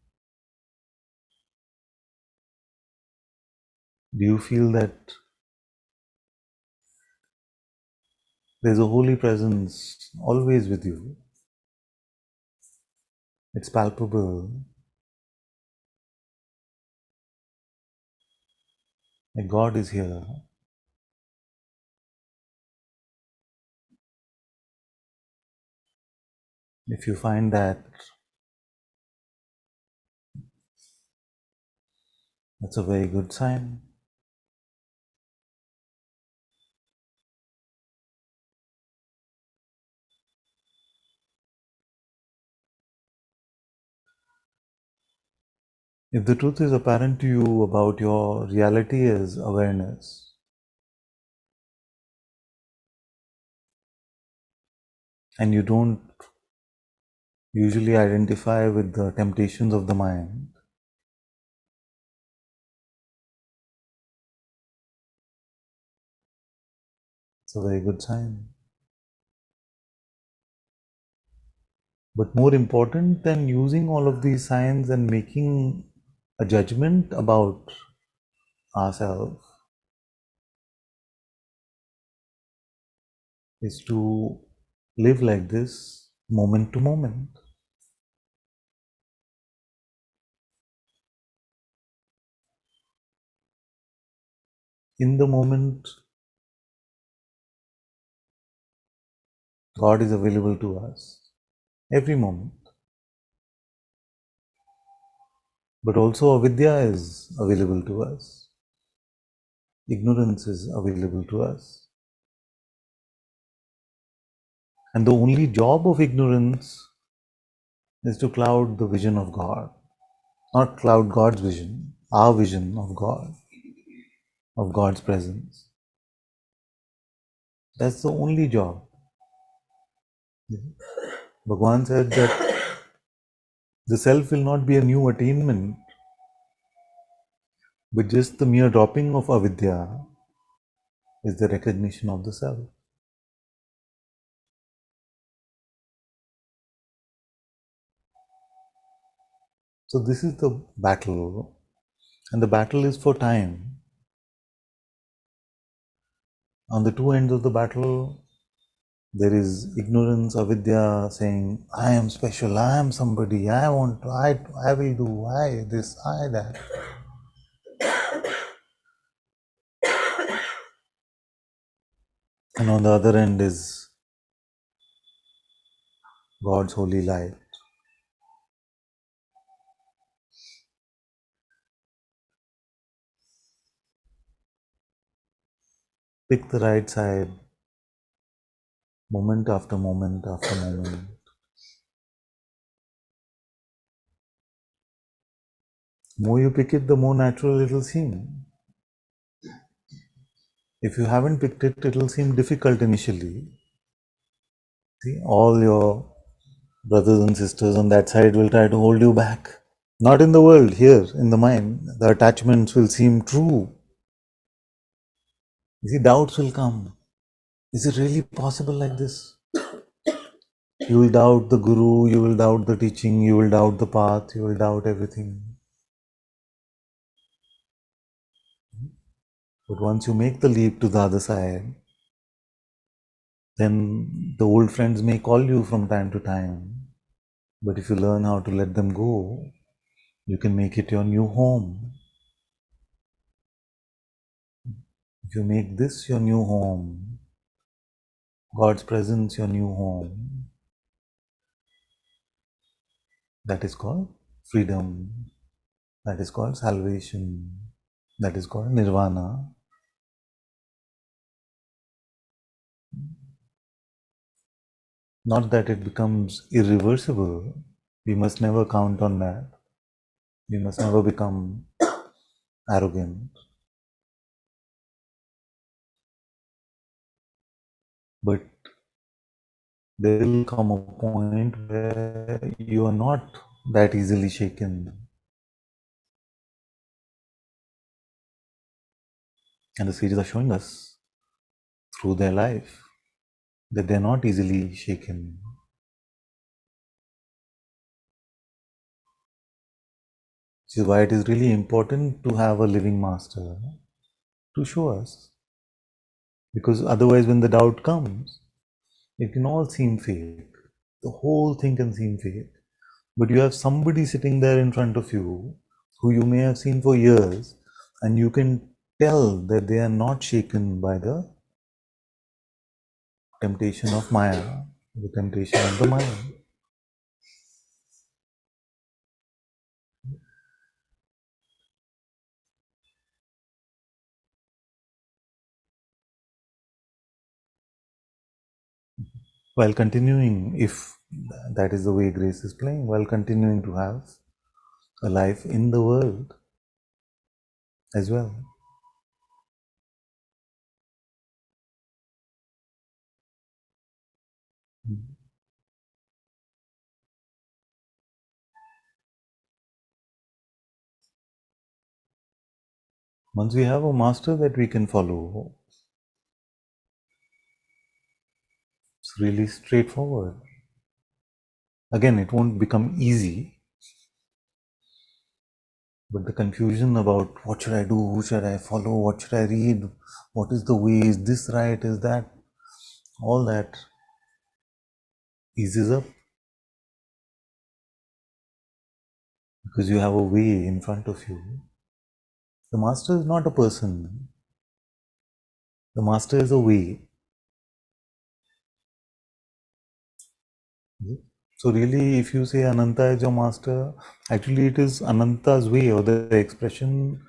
Do you feel that there's a holy presence always with you? It's palpable, like God is here. If you find that, that's a very good sign. If the truth is apparent to you about your reality as awareness, and you don't usually identify with the temptations of the mind, it's a very good sign. But more important than using all of these signs and making a judgment about ourselves is to live like this moment to moment. In the moment, God is available to us every moment. But also avidya is available to us. Ignorance is available to us. And the only job of ignorance is to cloud the vision of God. Not cloud God's vision, our vision of God, of God's presence. That's the only job. Bhagavan said that the self will not be a new attainment, but just the mere dropping of avidya is the recognition of the self. So this is the battle, and the battle is for time. On the two ends of the battle, there is ignorance, avidya, saying, I am special, I am somebody, I want to, I will do, I this, I that. And on the other end is God's holy light. Pick the right side, moment after moment after moment. The more you pick it, the more natural it will seem. If you haven't picked it, it will seem difficult initially. See, all your brothers and sisters on that side will try to hold you back. Not in the world, here, in the mind. The attachments will seem true. You see, doubts will come. Is it really possible like this? You will doubt the guru, you will doubt the teaching, you will doubt the path, you will doubt everything. But once you make the leap to the other side, then the old friends may call you from time to time. But if you learn how to let them go, you can make it your new home. If you make this your new home, God's presence your new home, that is called freedom. That is called salvation. That is called nirvana. Not that it becomes irreversible. We must never count on that. We must never become arrogant. But there will come a point where you are not that easily shaken. And the sages are showing us through their life that they are not easily shaken. Which is why it is really important to have a living master to show us. Because otherwise, when the doubt comes, it can all seem fake. The whole thing can seem fake. But you have somebody sitting there in front of you who you may have seen for years, and you can tell that they are not shaken by the temptation of Maya, the temptation of the mind. While continuing, if that is the way grace is playing, while continuing to have a life in the world as well. Once we have a master that we can follow, it's really straightforward. Again, it won't become easy, but the confusion about what should I do, who should I follow, what should I read, what is the way, is this right, is that, all that eases up because you have a way in front of you. The master is not a person, the master is a way. So really, if you say Ananta is your master, actually it is Ananta's way, or the expression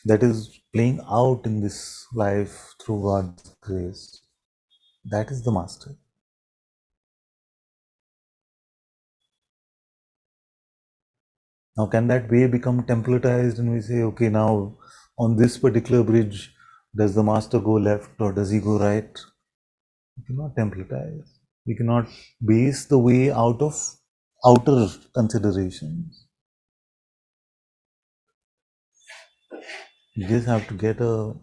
that is playing out in this life through God's grace. That is the master. Now, can that way become templatized and we say, okay, now on this particular bridge, does the master go left or does he go right? We cannot templatize. We cannot base the way out of outer considerations. You just have to get a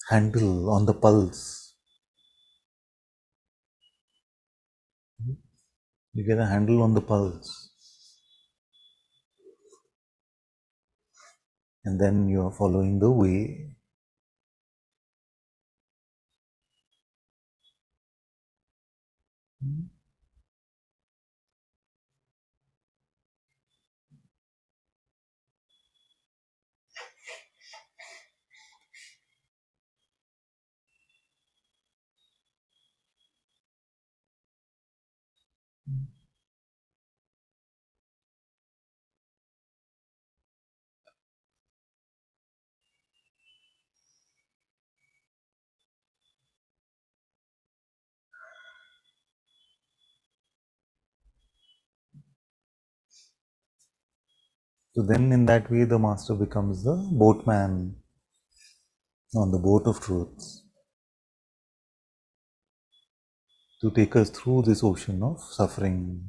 handle on the pulse. You get a handle on the pulse. And then you are following the way. So then in that way the master becomes the boatman on the boat of truth to take us through this ocean of suffering.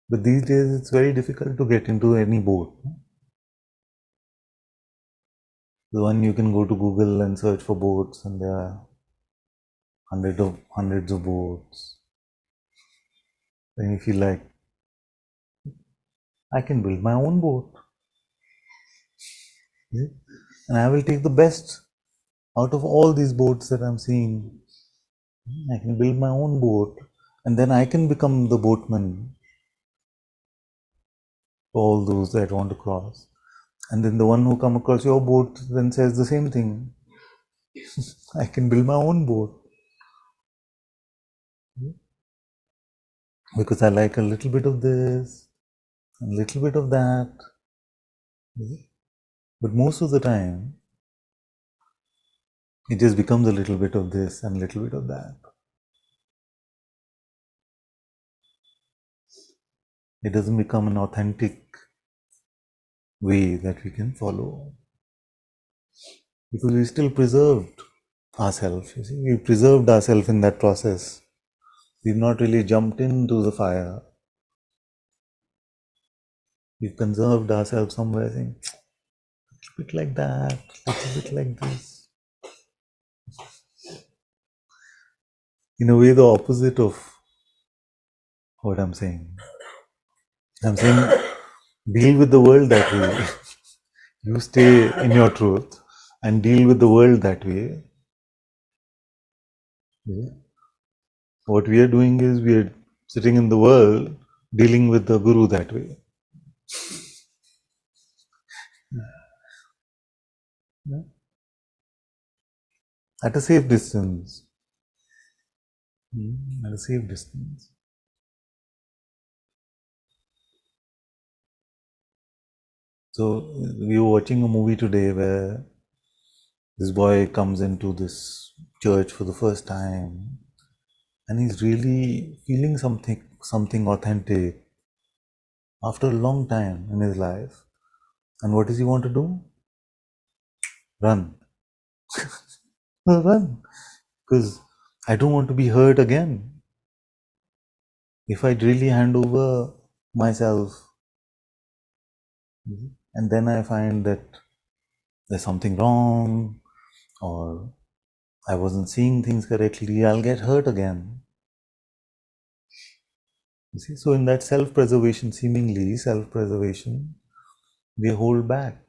But these days it's very difficult to get into any boat. The one you can go to Google and search for boats and there are hundreds of boats. Then you feel like I can build my own boat. And I will take the best out of all these boats that I'm seeing. I can build my own boat and then I can become the boatman for all those that want to cross. And then the one who come across your boat then says the same thing. I can build my own boat. Because I like a little bit of this, a little bit of that. But most of the time, it just becomes a little bit of this and a little bit of that. It doesn't become an authentic way that we can follow. Because we still preserved ourselves. You see, we preserved ourselves in that process. We've not really jumped into the fire. We've conserved ourselves somewhere, saying, a little bit like that, a little bit like this. In a way, the opposite of what I'm saying. I'm saying, deal with the world that way. You stay in your truth and deal with the world that way. Yeah. What we are doing is we are sitting in the world dealing with the Guru that way. Yeah. At a safe distance. At a safe distance. So we were watching a movie today where this boy comes into this church for the first time and he's really feeling something authentic after a long time in his life. And what does he want to do? Run. Run. Because I don't want to be hurt again. If I really hand over myself and then I find that there's something wrong or I wasn't seeing things correctly, I'll get hurt again. You see, so in that self-preservation, seemingly self-preservation, we hold back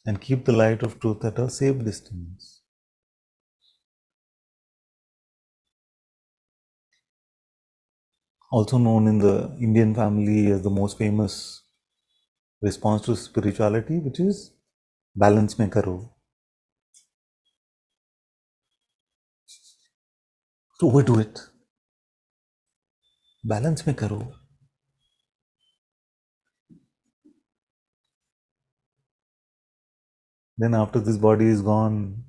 and keep the light of truth at a safe distance. Also known in the Indian family as the most famous response to spirituality, which is balance mein karo. So overdo it. Balance mein karo. Then after this body is gone,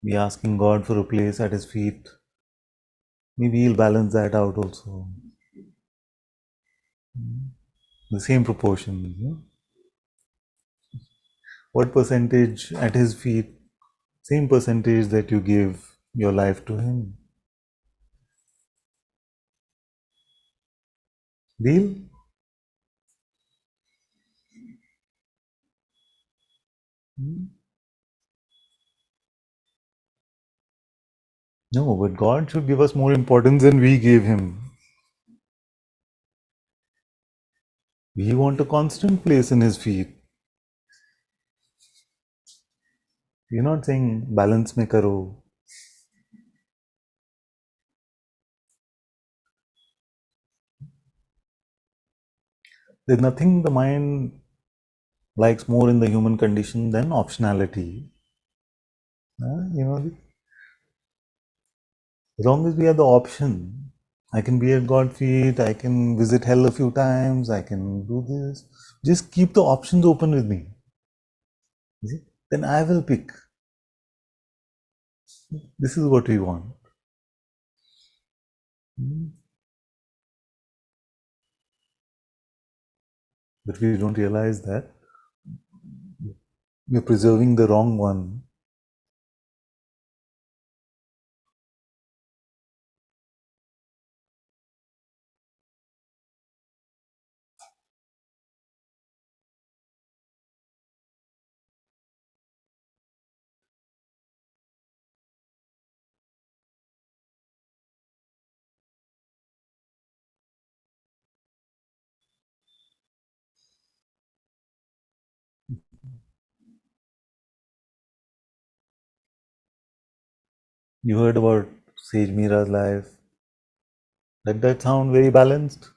we asking God for a place at His feet. Maybe He'll balance that out also. The same proportion. What percentage at His feet? Same percentage that you give your life to Him. Deal? No, but God should give us more importance than we gave Him. We want a constant place in His feet. We're not saying balance mein karo. There's nothing the mind likes more in the human condition than optionality. As long as we have the option, I can be at God's feet, I can visit hell a few times, I can do this. Just keep the options open with me. Then I will pick. This is what we want. But we don't realize that we're preserving the wrong one. You heard about Sage Mira's life. Did that sound very balanced?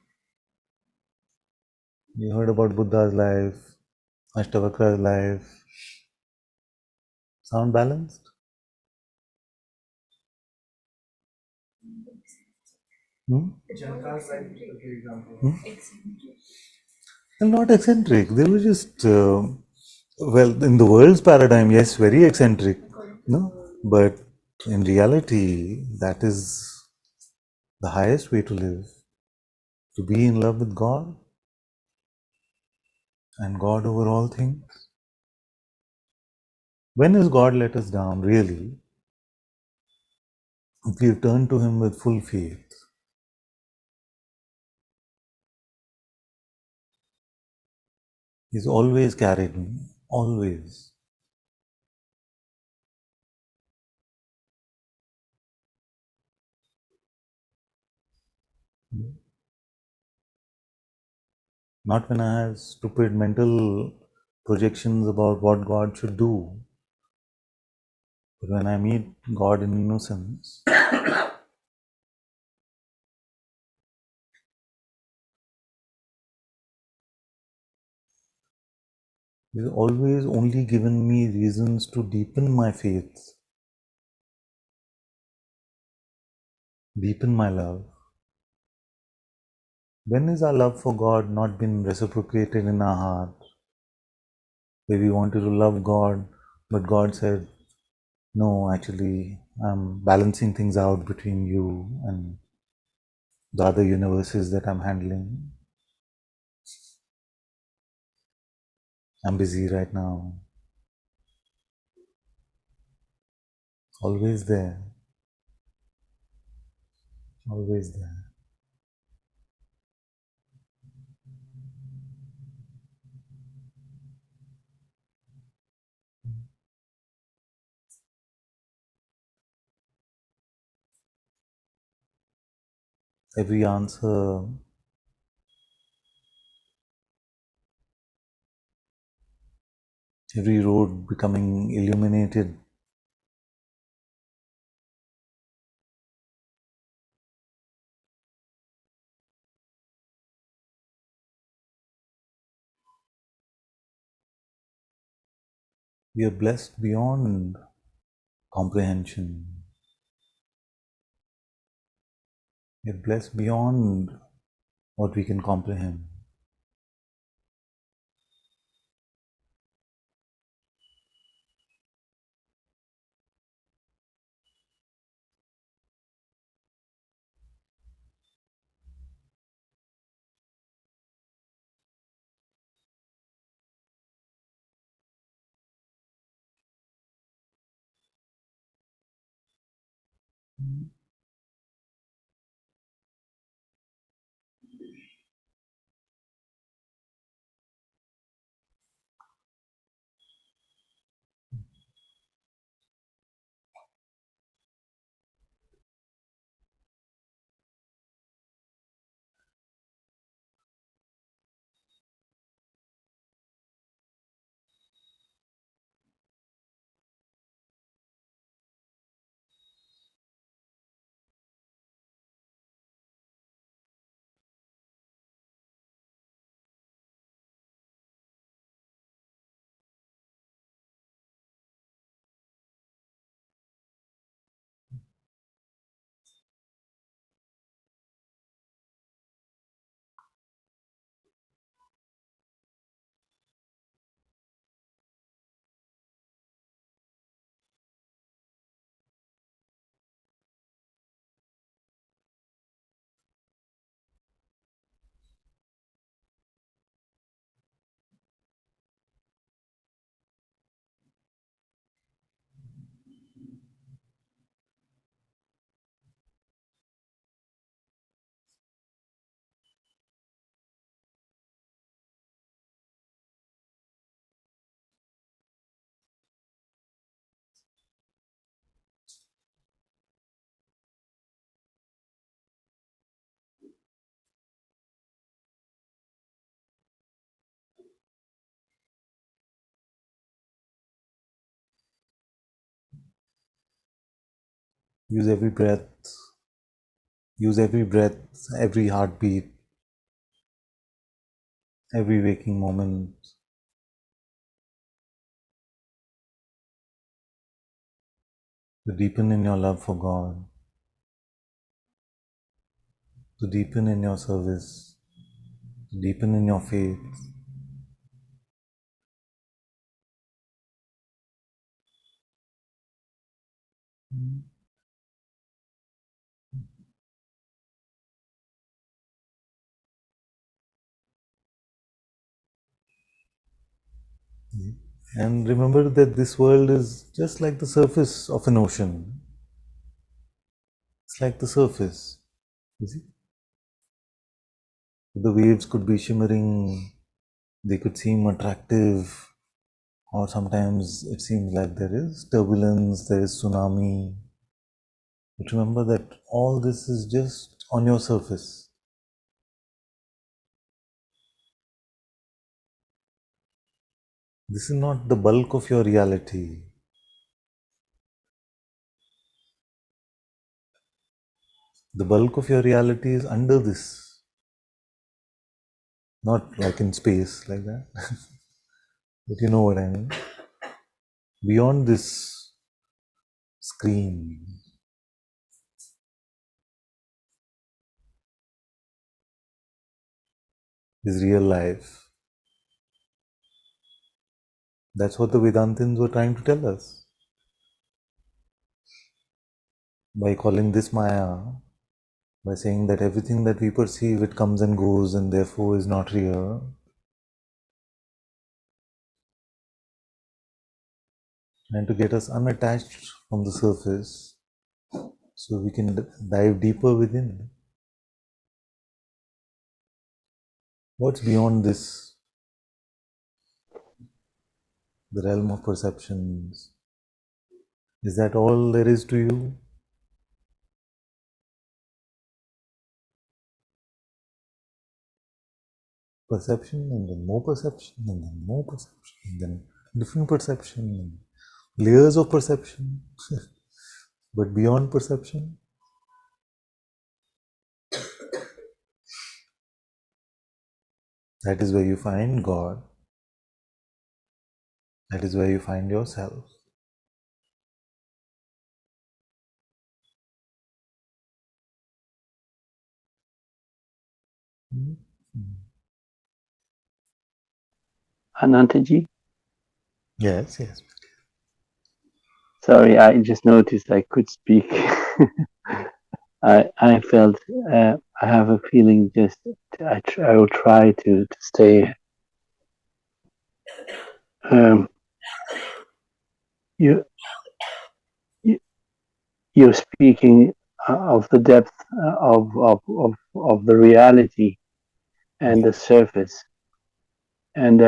You heard about Buddha's life, Ashtavakra's life. Sound balanced? Janka's life is a good example. They're not eccentric. They were just, well, in the world's paradigm, yes, very eccentric. No? But in reality, that is the highest way to live. To be in love with God and God over all things. When has God let us down, really? If we turn to Him with full faith. He's always carried me, always. Not when I have stupid mental projections about what God should do, but when I meet God in innocence. He's always only given me reasons to deepen my faith, deepen my love. When is our love for God not been reciprocated in our heart? Where we wanted to love God, but God said, no, actually, I'm balancing things out between you and the other universes that I'm handling. I'm busy right now. Always there. Always there. Every answer, every road becoming illuminated. We are blessed beyond comprehension. We are blessed beyond what we can comprehend. Use every breath, every heartbeat, every waking moment to deepen in your love for God, to deepen in your service, to deepen in your faith. And remember that this world is just like the surface of an ocean. It's like the surface. You see? The waves could be shimmering, they could seem attractive, or sometimes it seems like there is turbulence, there is tsunami. But remember that all this is just on your surface. This is not the bulk of your reality. The bulk of your reality is under this, not like in space, like that. But you know what I mean. Beyond this screen is real life. That's what the Vedantins were trying to tell us. By calling this Maya, by saying that everything that we perceive, it comes and goes and therefore is not real, and to get us unattached from the surface so we can dive deeper within. What's beyond this? The realm of perceptions. Is that all there is to you? Perception, and then more perception, and then more perception, and then different perception, and layers of perception. But beyond perception, that is where you find God. That is where you find yourself. Anantaji? Yes, yes. Sorry, I just noticed I could speak. I felt I have a feeling just I will try to stay. Um, you, you you're speaking of the depth of the reality and the surface. And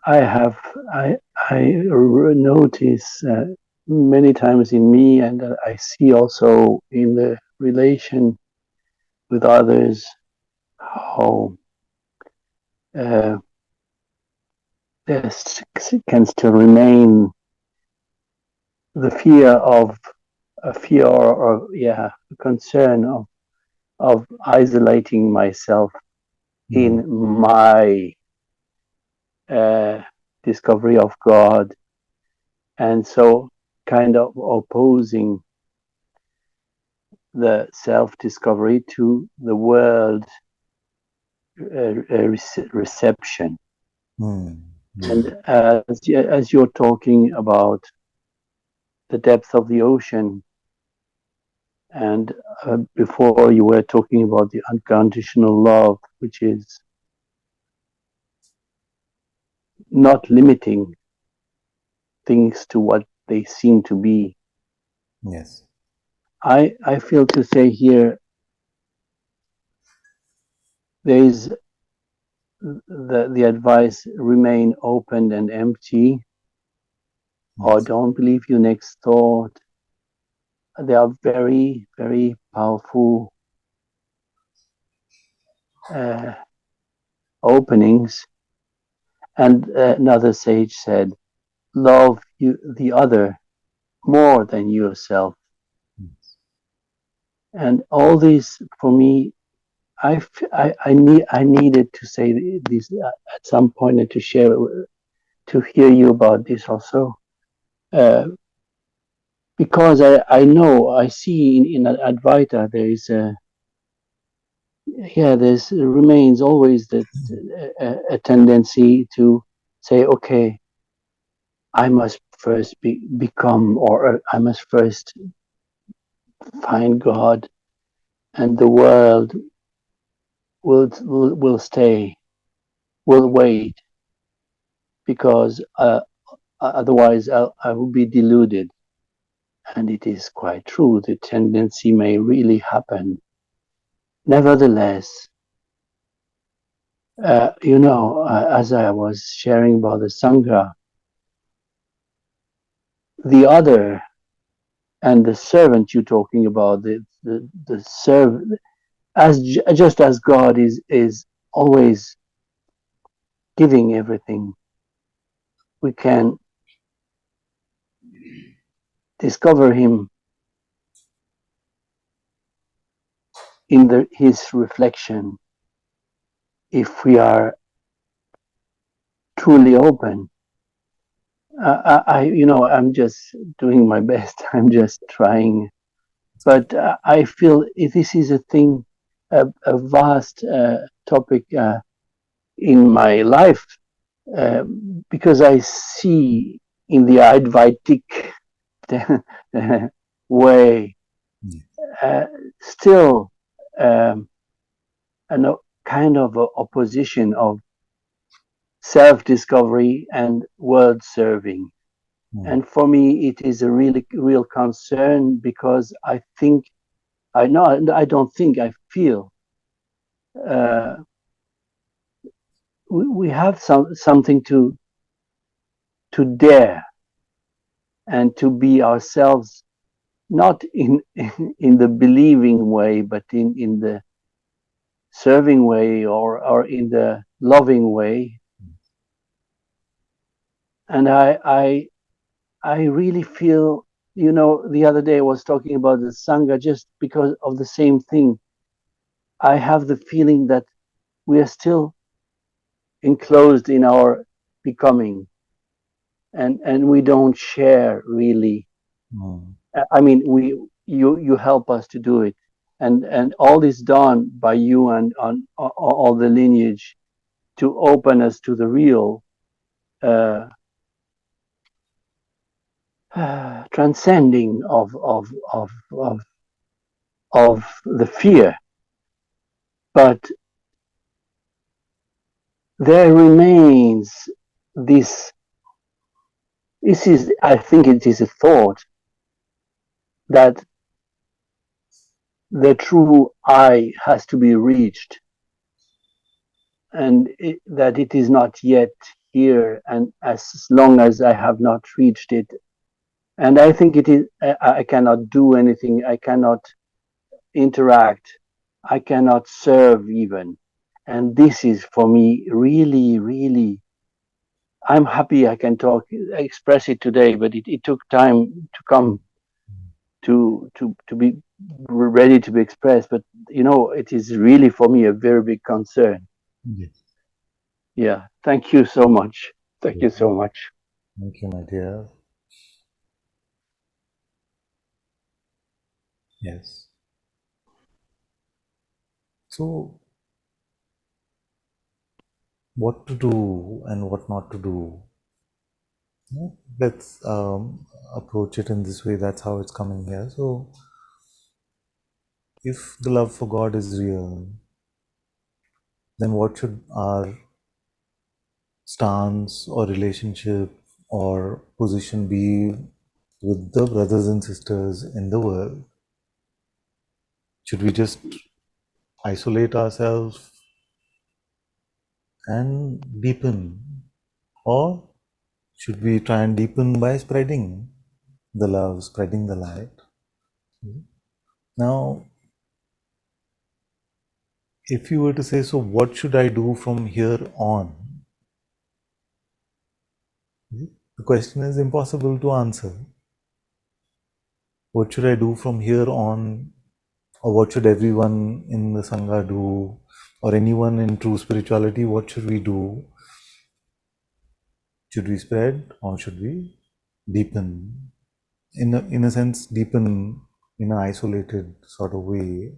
I notice many times in me, and I see also in the relation with others, how there can still remain the fear of a fear or yeah, a concern of isolating myself in my discovery of God, and so kind of opposing the self-discovery to the world reception. And as you're talking about the depth of the ocean, and before you were talking about the unconditional love, which is not limiting things to what they seem to be. Yes. I feel to say here, there is the advice: remain open and empty, or don't believe your next thought. They are very, very powerful openings. And another sage said, love the other more than yourself. And all this, for me, I needed to say this at some point, and to share, to hear you about this also, because I know, I see in Advaita there is there's remains always that a tendency to say, okay, I must first become, or I must first find God, and the world will stay, will wait, because otherwise I will be deluded. And it is quite true. The tendency may really happen. Nevertheless, as I was sharing about the Sangha, the other and the servant you're talking about, the servant, just as God is always giving everything, we can discover Him in His reflection if we are truly open. I'm just doing my best. I'm just trying, but I feel this is a thing, a vast topic in my life, because I see in the Advaitic way still a kind of a opposition of self-discovery and world serving. And for me, it is a really real concern, because I feel we have something to dare, and to be ourselves, not in the believing way, but in the serving way, or in the loving way. And I really feel, the other day I was talking about the Sangha, just because of the same thing. I have the feeling that we are still enclosed in our becoming, and we don't share really. I mean, you help us to do it, and all is done by you, and on all the lineage, to open us to the real, transcending of the fear. But there remains this This is, I think it is a thought that the true I has to be reached, and that it is not yet here, and as long as I have not reached it, and I think it is, I cannot do anything, I cannot interact, I cannot serve even. And this is for me really, really, I'm happy I can talk, express it today, but it took time to come to be ready to be expressed. But you know, it is really for me a very big concern. Yes. Yeah. Thank you so much. Thank you so much. Thank you, my dear. Yes. So, what to do and what not to do? Yeah, let's approach it in this way. That's how it's coming here. So, if the love for God is real, then what should our stance or relationship or position be with the brothers and sisters in the world? Should we just isolate ourselves and deepen, or should we try and deepen by spreading the love, spreading the light? Now, if you were to say, so what should I do from here on? The question is impossible to answer. What should I do from here on? Or what should everyone in the Sangha do? Or anyone in true spirituality, what should we do? Should we spread or should we deepen? In a sense, deepen in an isolated sort of way.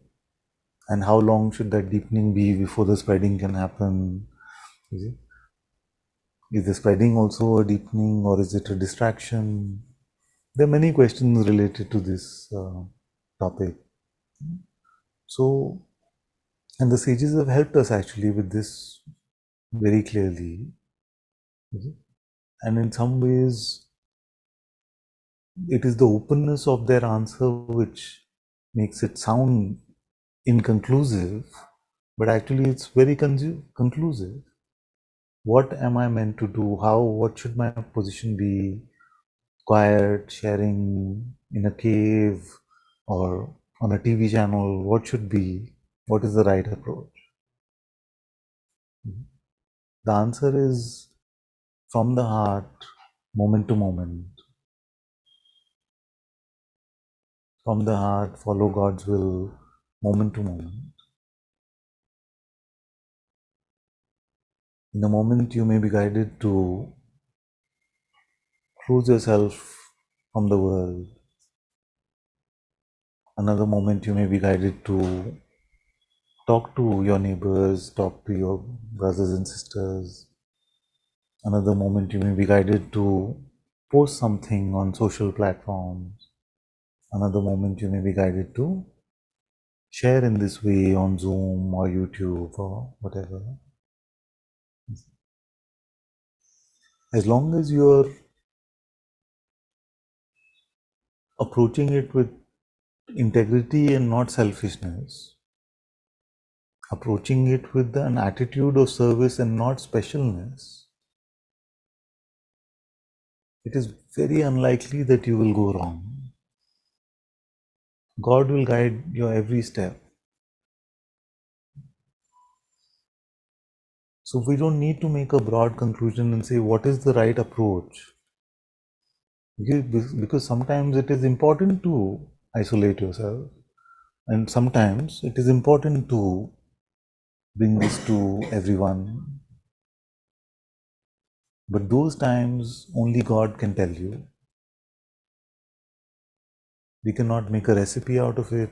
And how long should that deepening be before the spreading can happen? Is the spreading also a deepening, or is it a distraction? There are many questions related to this topic. So, and the sages have helped us actually with this very clearly. And in some ways, it is the openness of their answer which makes it sound inconclusive, but actually it's very conclusive. What am I meant to do? What should my position be? Quiet, sharing in a cave or on a TV channel? What should be? What is the right approach? The answer is from the heart, moment to moment. From the heart, follow God's will, moment to moment. In a moment, you may be guided to close yourself from the world. Another moment, you may be guided to talk to your neighbors, talk to your brothers and sisters. Another moment, you may be guided to post something on social platforms. Another moment, you may be guided to share in this way on Zoom or YouTube or whatever. As long as you're approaching it with integrity and not selfishness, approaching it with an attitude of service and not specialness, it is very unlikely that you will go wrong. God will guide your every step. So we don't need to make a broad conclusion and say what is the right approach. Because sometimes it is important to isolate yourself, and sometimes it is important to bring this to everyone. But those times only God can tell you. We cannot make a recipe out of it.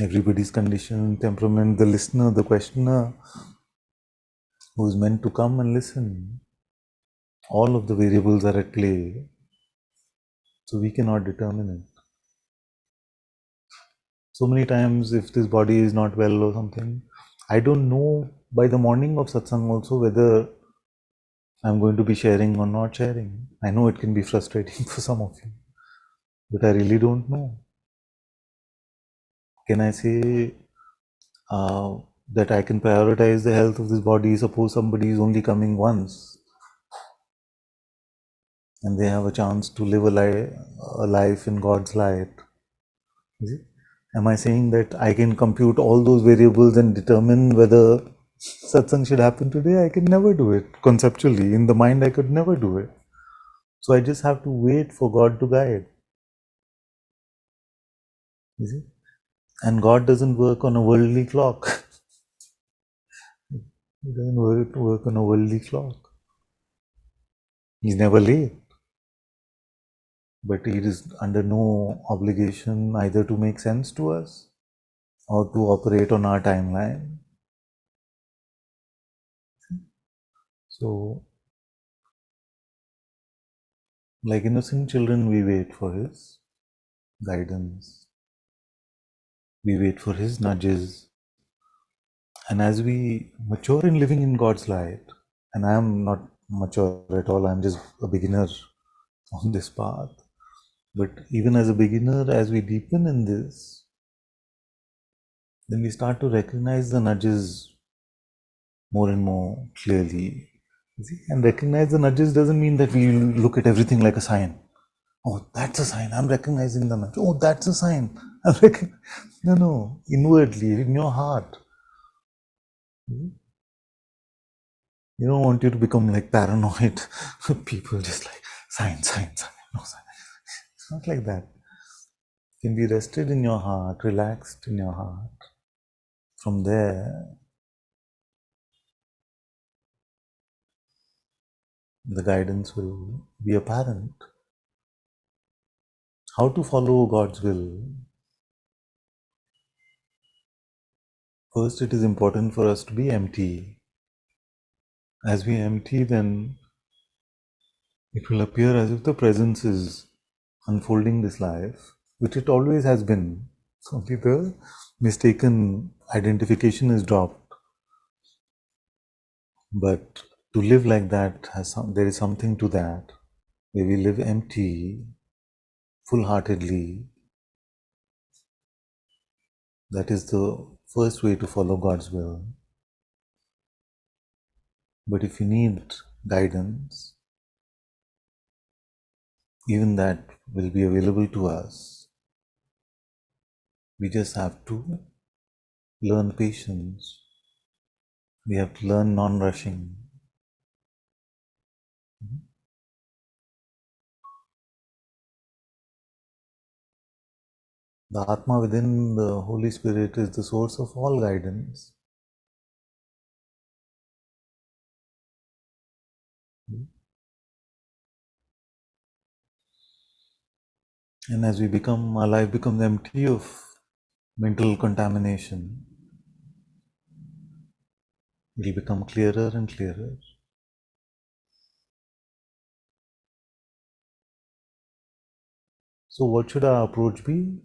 Everybody's condition, temperament, the listener, the questioner, who is meant to come and listen. All of the variables are at play, so we cannot determine it. So many times, if this body is not well or something, I don't know by the morning of satsang also whether I'm going to be sharing or not sharing. I know it can be frustrating for some of you, but I really don't know. Can I say that I can prioritize the health of this body? Suppose somebody is only coming once and they have a chance to live a life in God's light. Is it? Am I saying that I can compute all those variables and determine whether satsang should happen today? I can never do it. Conceptually, in the mind, I could never do it. So I just have to wait for God to guide. Is it? And God doesn't work on a worldly clock. He doesn't work on a worldly clock. He's never late, but he is under no obligation either to make sense to us or to operate on our timeline. So, like innocent children, we wait for his guidance, we wait for his nudges. And as we mature in living in God's light, and I am not mature at all, I'm just a beginner on this path. But even as a beginner, as we deepen in this, then we start to recognize the nudges more and more clearly. See? And recognize the nudges doesn't mean that we look at everything like a sign. Oh, that's a sign. I'm recognizing the nudge. Oh, that's a sign. No. Inwardly, in your heart. You don't want you to become like paranoid people, just like sign, no sign. It's not like that. You can be rested in your heart, relaxed in your heart. From there, the guidance will be apparent. How to follow God's will? First, it is important for us to be empty. As we empty, then it will appear as if the presence is unfolding this life, which it always has been. So only the mistaken identification is dropped. But to live like that, there is something to that, where we live empty, full-heartedly. That is the first way to follow God's will. But if you need guidance, even that will be available to us. We just have to learn patience. We have to learn non-rushing. The Atma within the Holy Spirit is the source of all guidance. And as our life becomes empty of mental contamination, it will become clearer and clearer. So what should our approach be?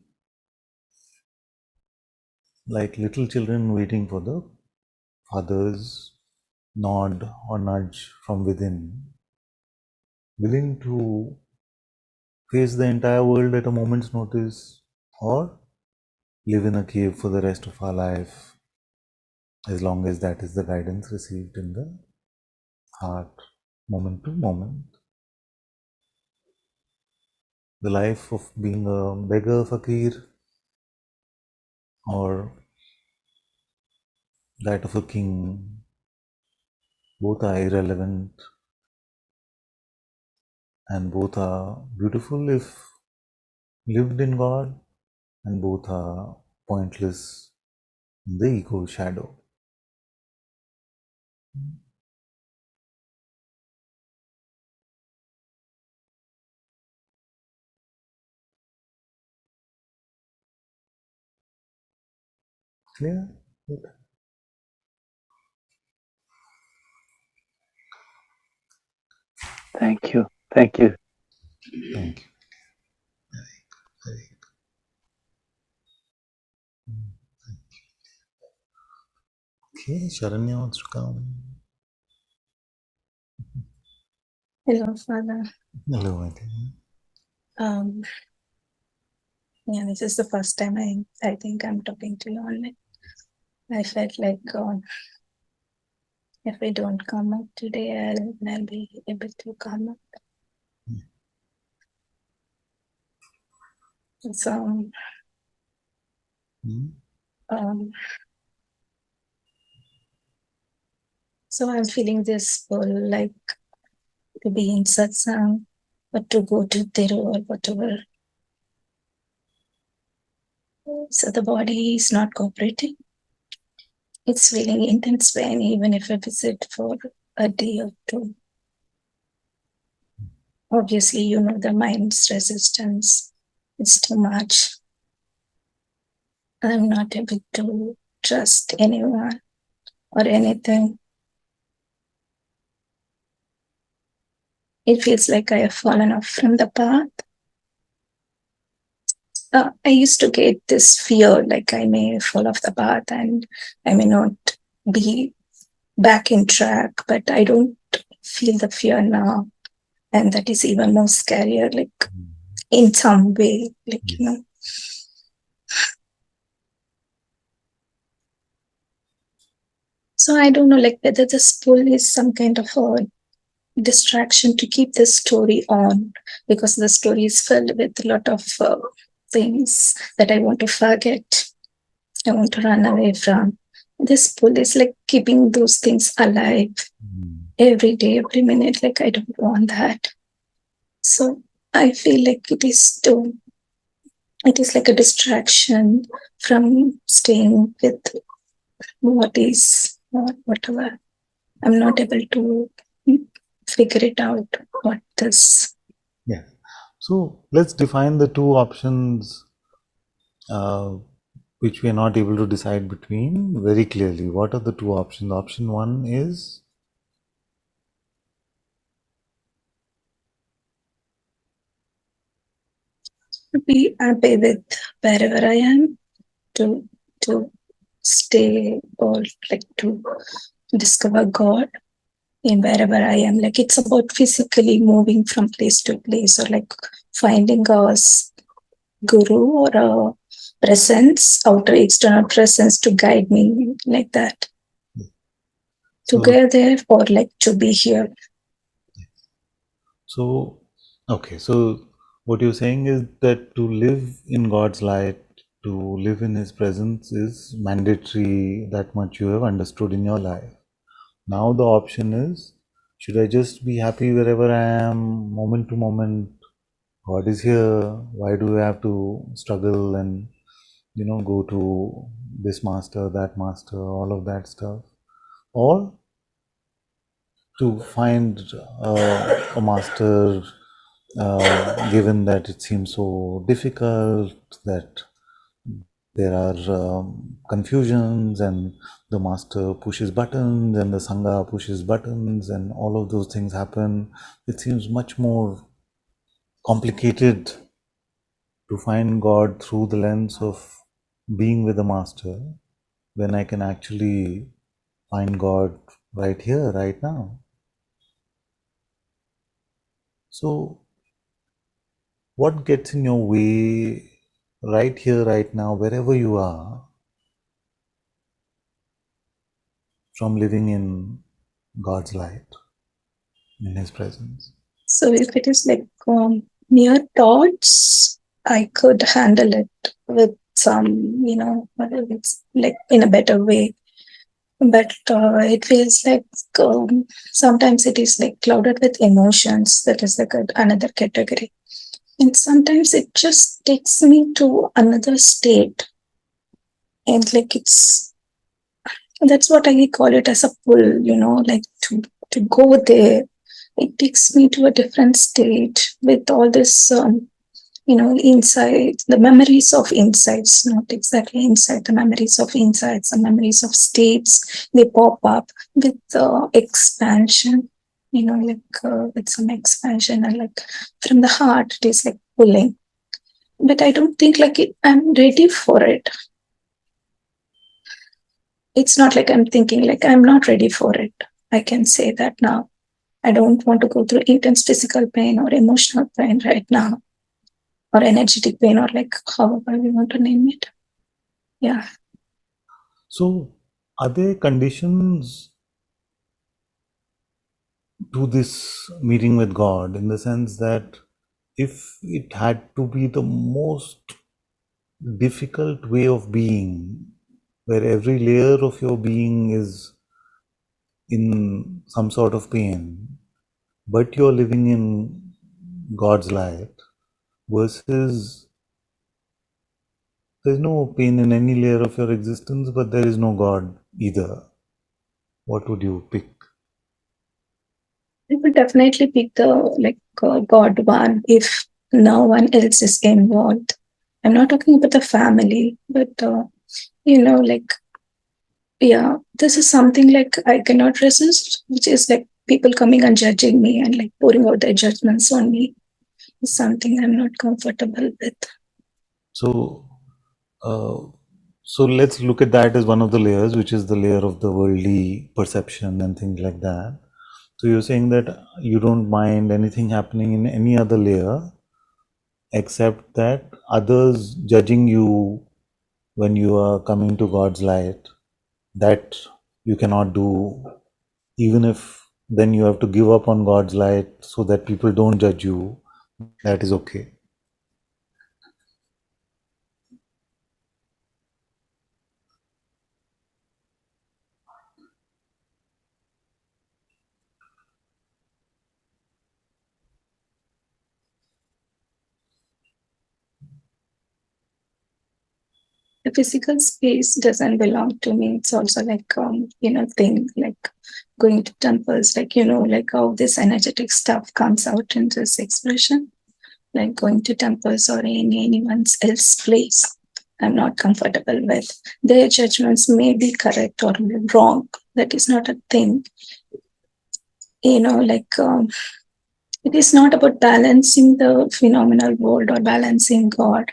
Like little children waiting for the father's nod or nudge from within, willing to face the entire world at a moment's notice, or live in a cave for the rest of our life, as long as that is the guidance received in the heart, moment to moment. The life of being a beggar, fakir, or that of a king, both are irrelevant and both are beautiful if lived in God, and both are pointless in the ego shadow. Clear? Good. Thank you. Thank you. Thank you. Very good. Okay, Sharanya wants to come. Hello, Father. Hello, my dear. Um, yeah, this is the first time I think I'm talking to you online. I felt like if I don't come up today, I'll be able to come up. So, Hmm? so I'm feeling this pull, like to be in Satsang, but to go to Thiru or whatever. So the body is not cooperating. It's feeling intense pain, even if I visit for a day or two. Obviously, you know the mind's resistance. It's too much. I'm not able to trust anyone or anything. It feels like I have fallen off from the path. I used to get this fear, like I may fall off the path and I may not be back in track, but I don't feel the fear now. And that is even more scarier, like in some way, like, Yes. you know. So I don't know, like whether this pull is some kind of a distraction to keep the story on, because the story is filled with a lot of things that I want to forget, I want to run away from. This pull is like keeping those things alive every day, every minute. Like I don't want that. So I feel like it is like a distraction from staying with what is, whatever. I'm not able to figure it out what this. Yeah. So let's define the two options which we are not able to decide between very clearly. What are the two options? Option one is To be happy with wherever I am, to stay or like to discover God in wherever I am. Like it's about physically moving from place to place, or like finding a guru or a presence, outer external presence to guide me, like that. To so. get there or like to be here. So, okay. So what you're saying is that to live in God's light, to live in His presence is mandatory. That much you have understood in your life. Now the option is, should I just be happy wherever I am, moment to moment? God is here. Why do I have to struggle and go to this master, that master, all of that stuff? Or to find a master, given that it seems so difficult, that there are confusions, and the master pushes buttons and the sangha pushes buttons and all of those things happen. It seems much more complicated to find God through the lens of being with the master when I can actually find God right here, right now. So what gets in your way right here, right now, wherever you are, from living in God's light, in His presence? So if it is like mere thoughts, I could handle it with some, whatever, it's like in a better way. But it feels like sometimes it is like clouded with emotions. That is like another category. And sometimes it just takes me to another state. And like that's what I call it as a pull, like to go there. It takes me to a different state with all this insight, the memories of insights, not exactly insight, the memories of insights, the memories of states, they pop up with expansion, with some expansion, and like from the heart, it is like pulling. But I don't think like I'm ready for it. It's not like I'm thinking like I'm not ready for it. I can say that now. I don't want to go through intense physical pain or emotional pain right now, or energetic pain, or like however we want to name it. Yeah. So, are there conditions to this meeting with God, in the sense that if it had to be the most difficult way of being, where every layer of your being is in some sort of pain, but you're living in God's light, versus there's no pain in any layer of your existence, but there is no God either, what would you pick? I would definitely pick the God one if no one else is involved. I'm not talking about the family, but yeah, this is something like I cannot resist, which is like people coming and judging me and like pouring out their judgments on me is something I'm not comfortable with. So, so let's look at that as one of the layers, which is the layer of the worldly perception and things like that. So you're saying that you don't mind anything happening in any other layer, except that others judging you when you are coming to God's light, that you cannot do, even if then you have to give up on God's light so that people don't judge you, that is okay. The physical space doesn't belong to me. It's also like thing like going to temples, like like how this energetic stuff comes out in this expression, like going to temples or in anyone's else place. I'm not comfortable with. Their judgments may be correct or wrong. That is not a thing. It is not about balancing the phenomenal world or balancing God.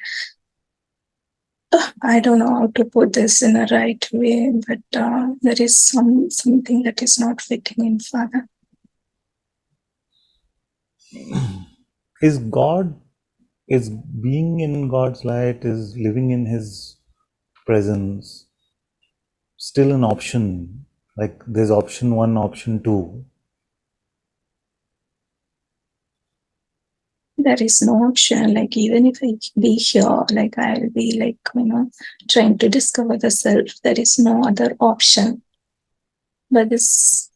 I don't know how to put this in a right way, but there is something that is not fitting in Father. Is being in God's light, is living in His presence still an option? Like there's option one, option two. There is no option. Like even if I be here, like I'll be like trying to discover the self. There is no other option. But this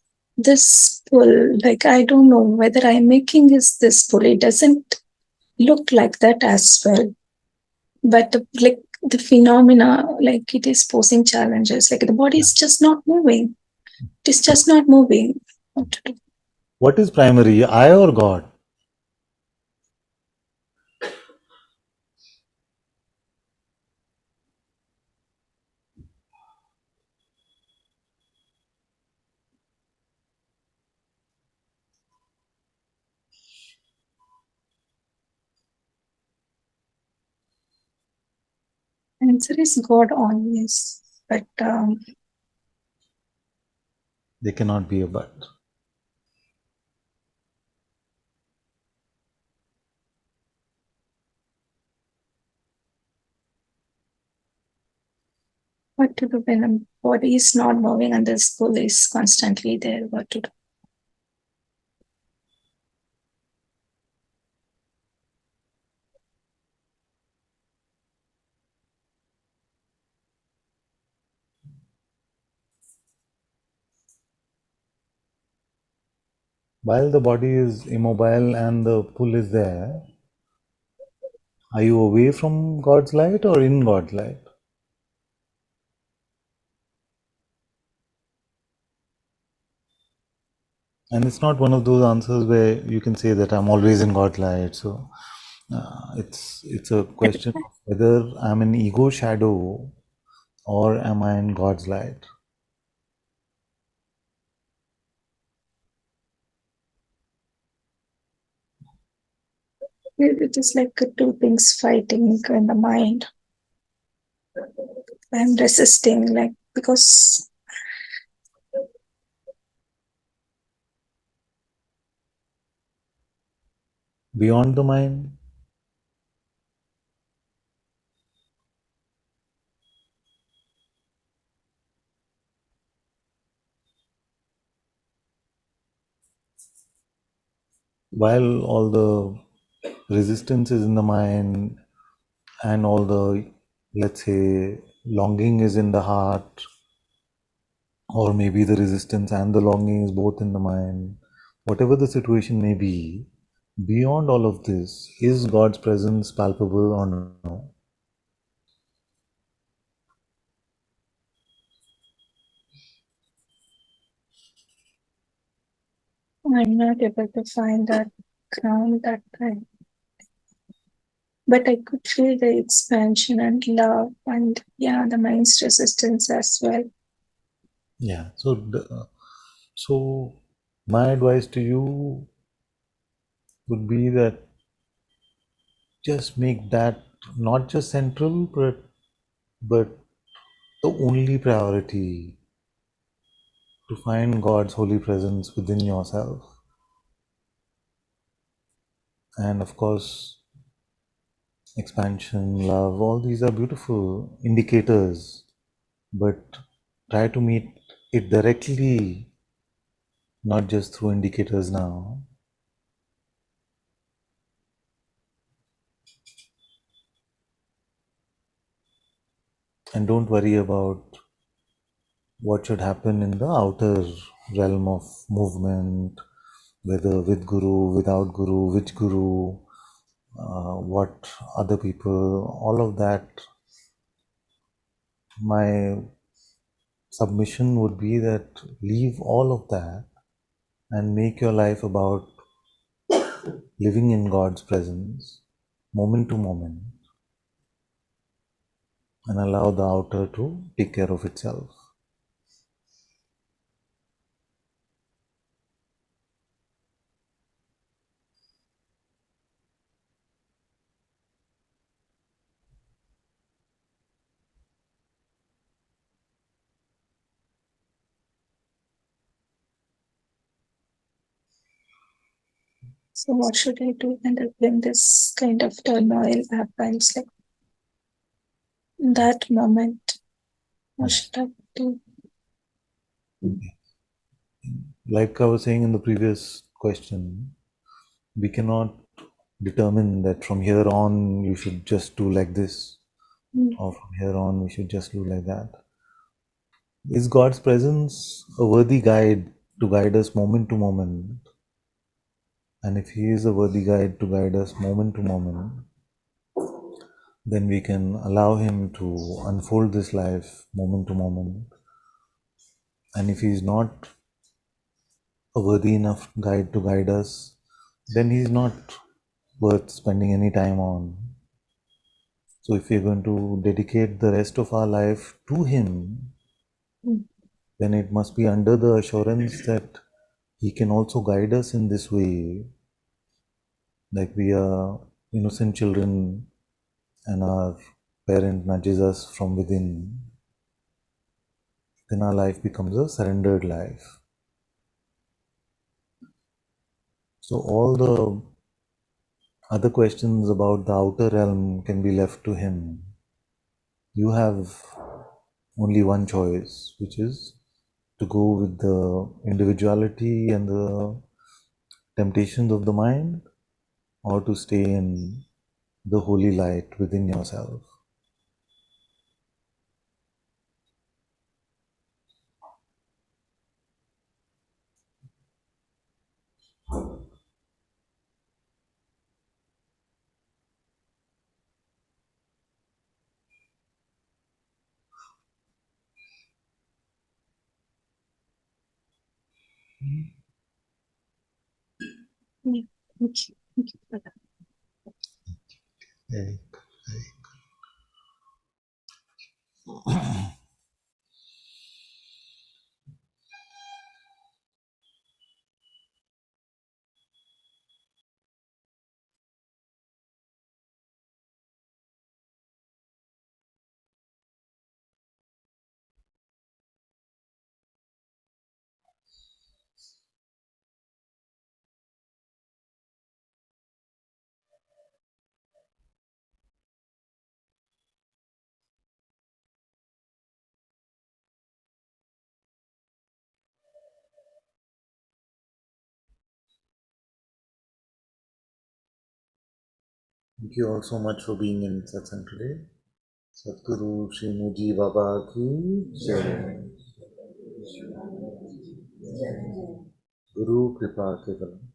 pull, like I don't know whether I'm making this pull. It doesn't look like that as well. But like the phenomena, like it is posing challenges. Like the body is just not moving. It is just not moving. What to do? What is primary, I or God? Answer is God always. But They cannot be a but. what to do when the body is not moving and the pull is constantly there? What to do? While the body is immobile and the pull is there, are you away from God's light or in God's light? And it's not one of those answers where you can say that I'm always in God's light. So it's a question of whether I'm an ego shadow or am I in God's light. It is like two things fighting in the mind. I'm resisting, like because beyond the mind. While all the resistance is in the mind and all the, let's say, longing is in the heart, or maybe the resistance and the longing is both in the mind, whatever the situation may be, beyond all of this, is God's presence palpable or no? I'm not able to find that ground that time. But I could feel the expansion and love and the mind's resistance as well. Yeah. So my advice to you would be that just make that not just central, but the only priority, to find God's holy presence within yourself. And of course, expansion, love, all these are beautiful indicators, but try to meet it directly, not just through indicators now. And don't worry about what should happen in the outer realm of movement, whether with guru, without guru, which guru, what other people, all of that. My submission would be that leave all of that and make your life about living in God's presence, moment to moment, and allow the outer to take care of itself. So what should I do when this kind of turmoil happens? Like in that moment, what Yeah. should I do? Like I was saying in the previous question, we cannot determine that from here on you should just do like this, or from here on we should just do like that. Is God's presence a worthy guide to guide us moment to moment? And if He is a worthy guide to guide us moment to moment, then we can allow Him to unfold this life moment to moment. And if He is not a worthy enough guide to guide us, then He is not worth spending any time on. So if we are going to dedicate the rest of our life to Him, then it must be under the assurance that He can also guide us in this way, like we are innocent children and our parent nudges us from within, then our life becomes a surrendered life. So all the other questions about the outer realm can be left to Him. You have only one choice, which is to go with the individuality and the temptations of the mind, or to stay in the holy light within yourself. Yeah, thank you. Thank you for that. Thank you all so much for being in Satsang today. Satguru Shri Muji Baba ki Jai. Guru Kripa Kevalam.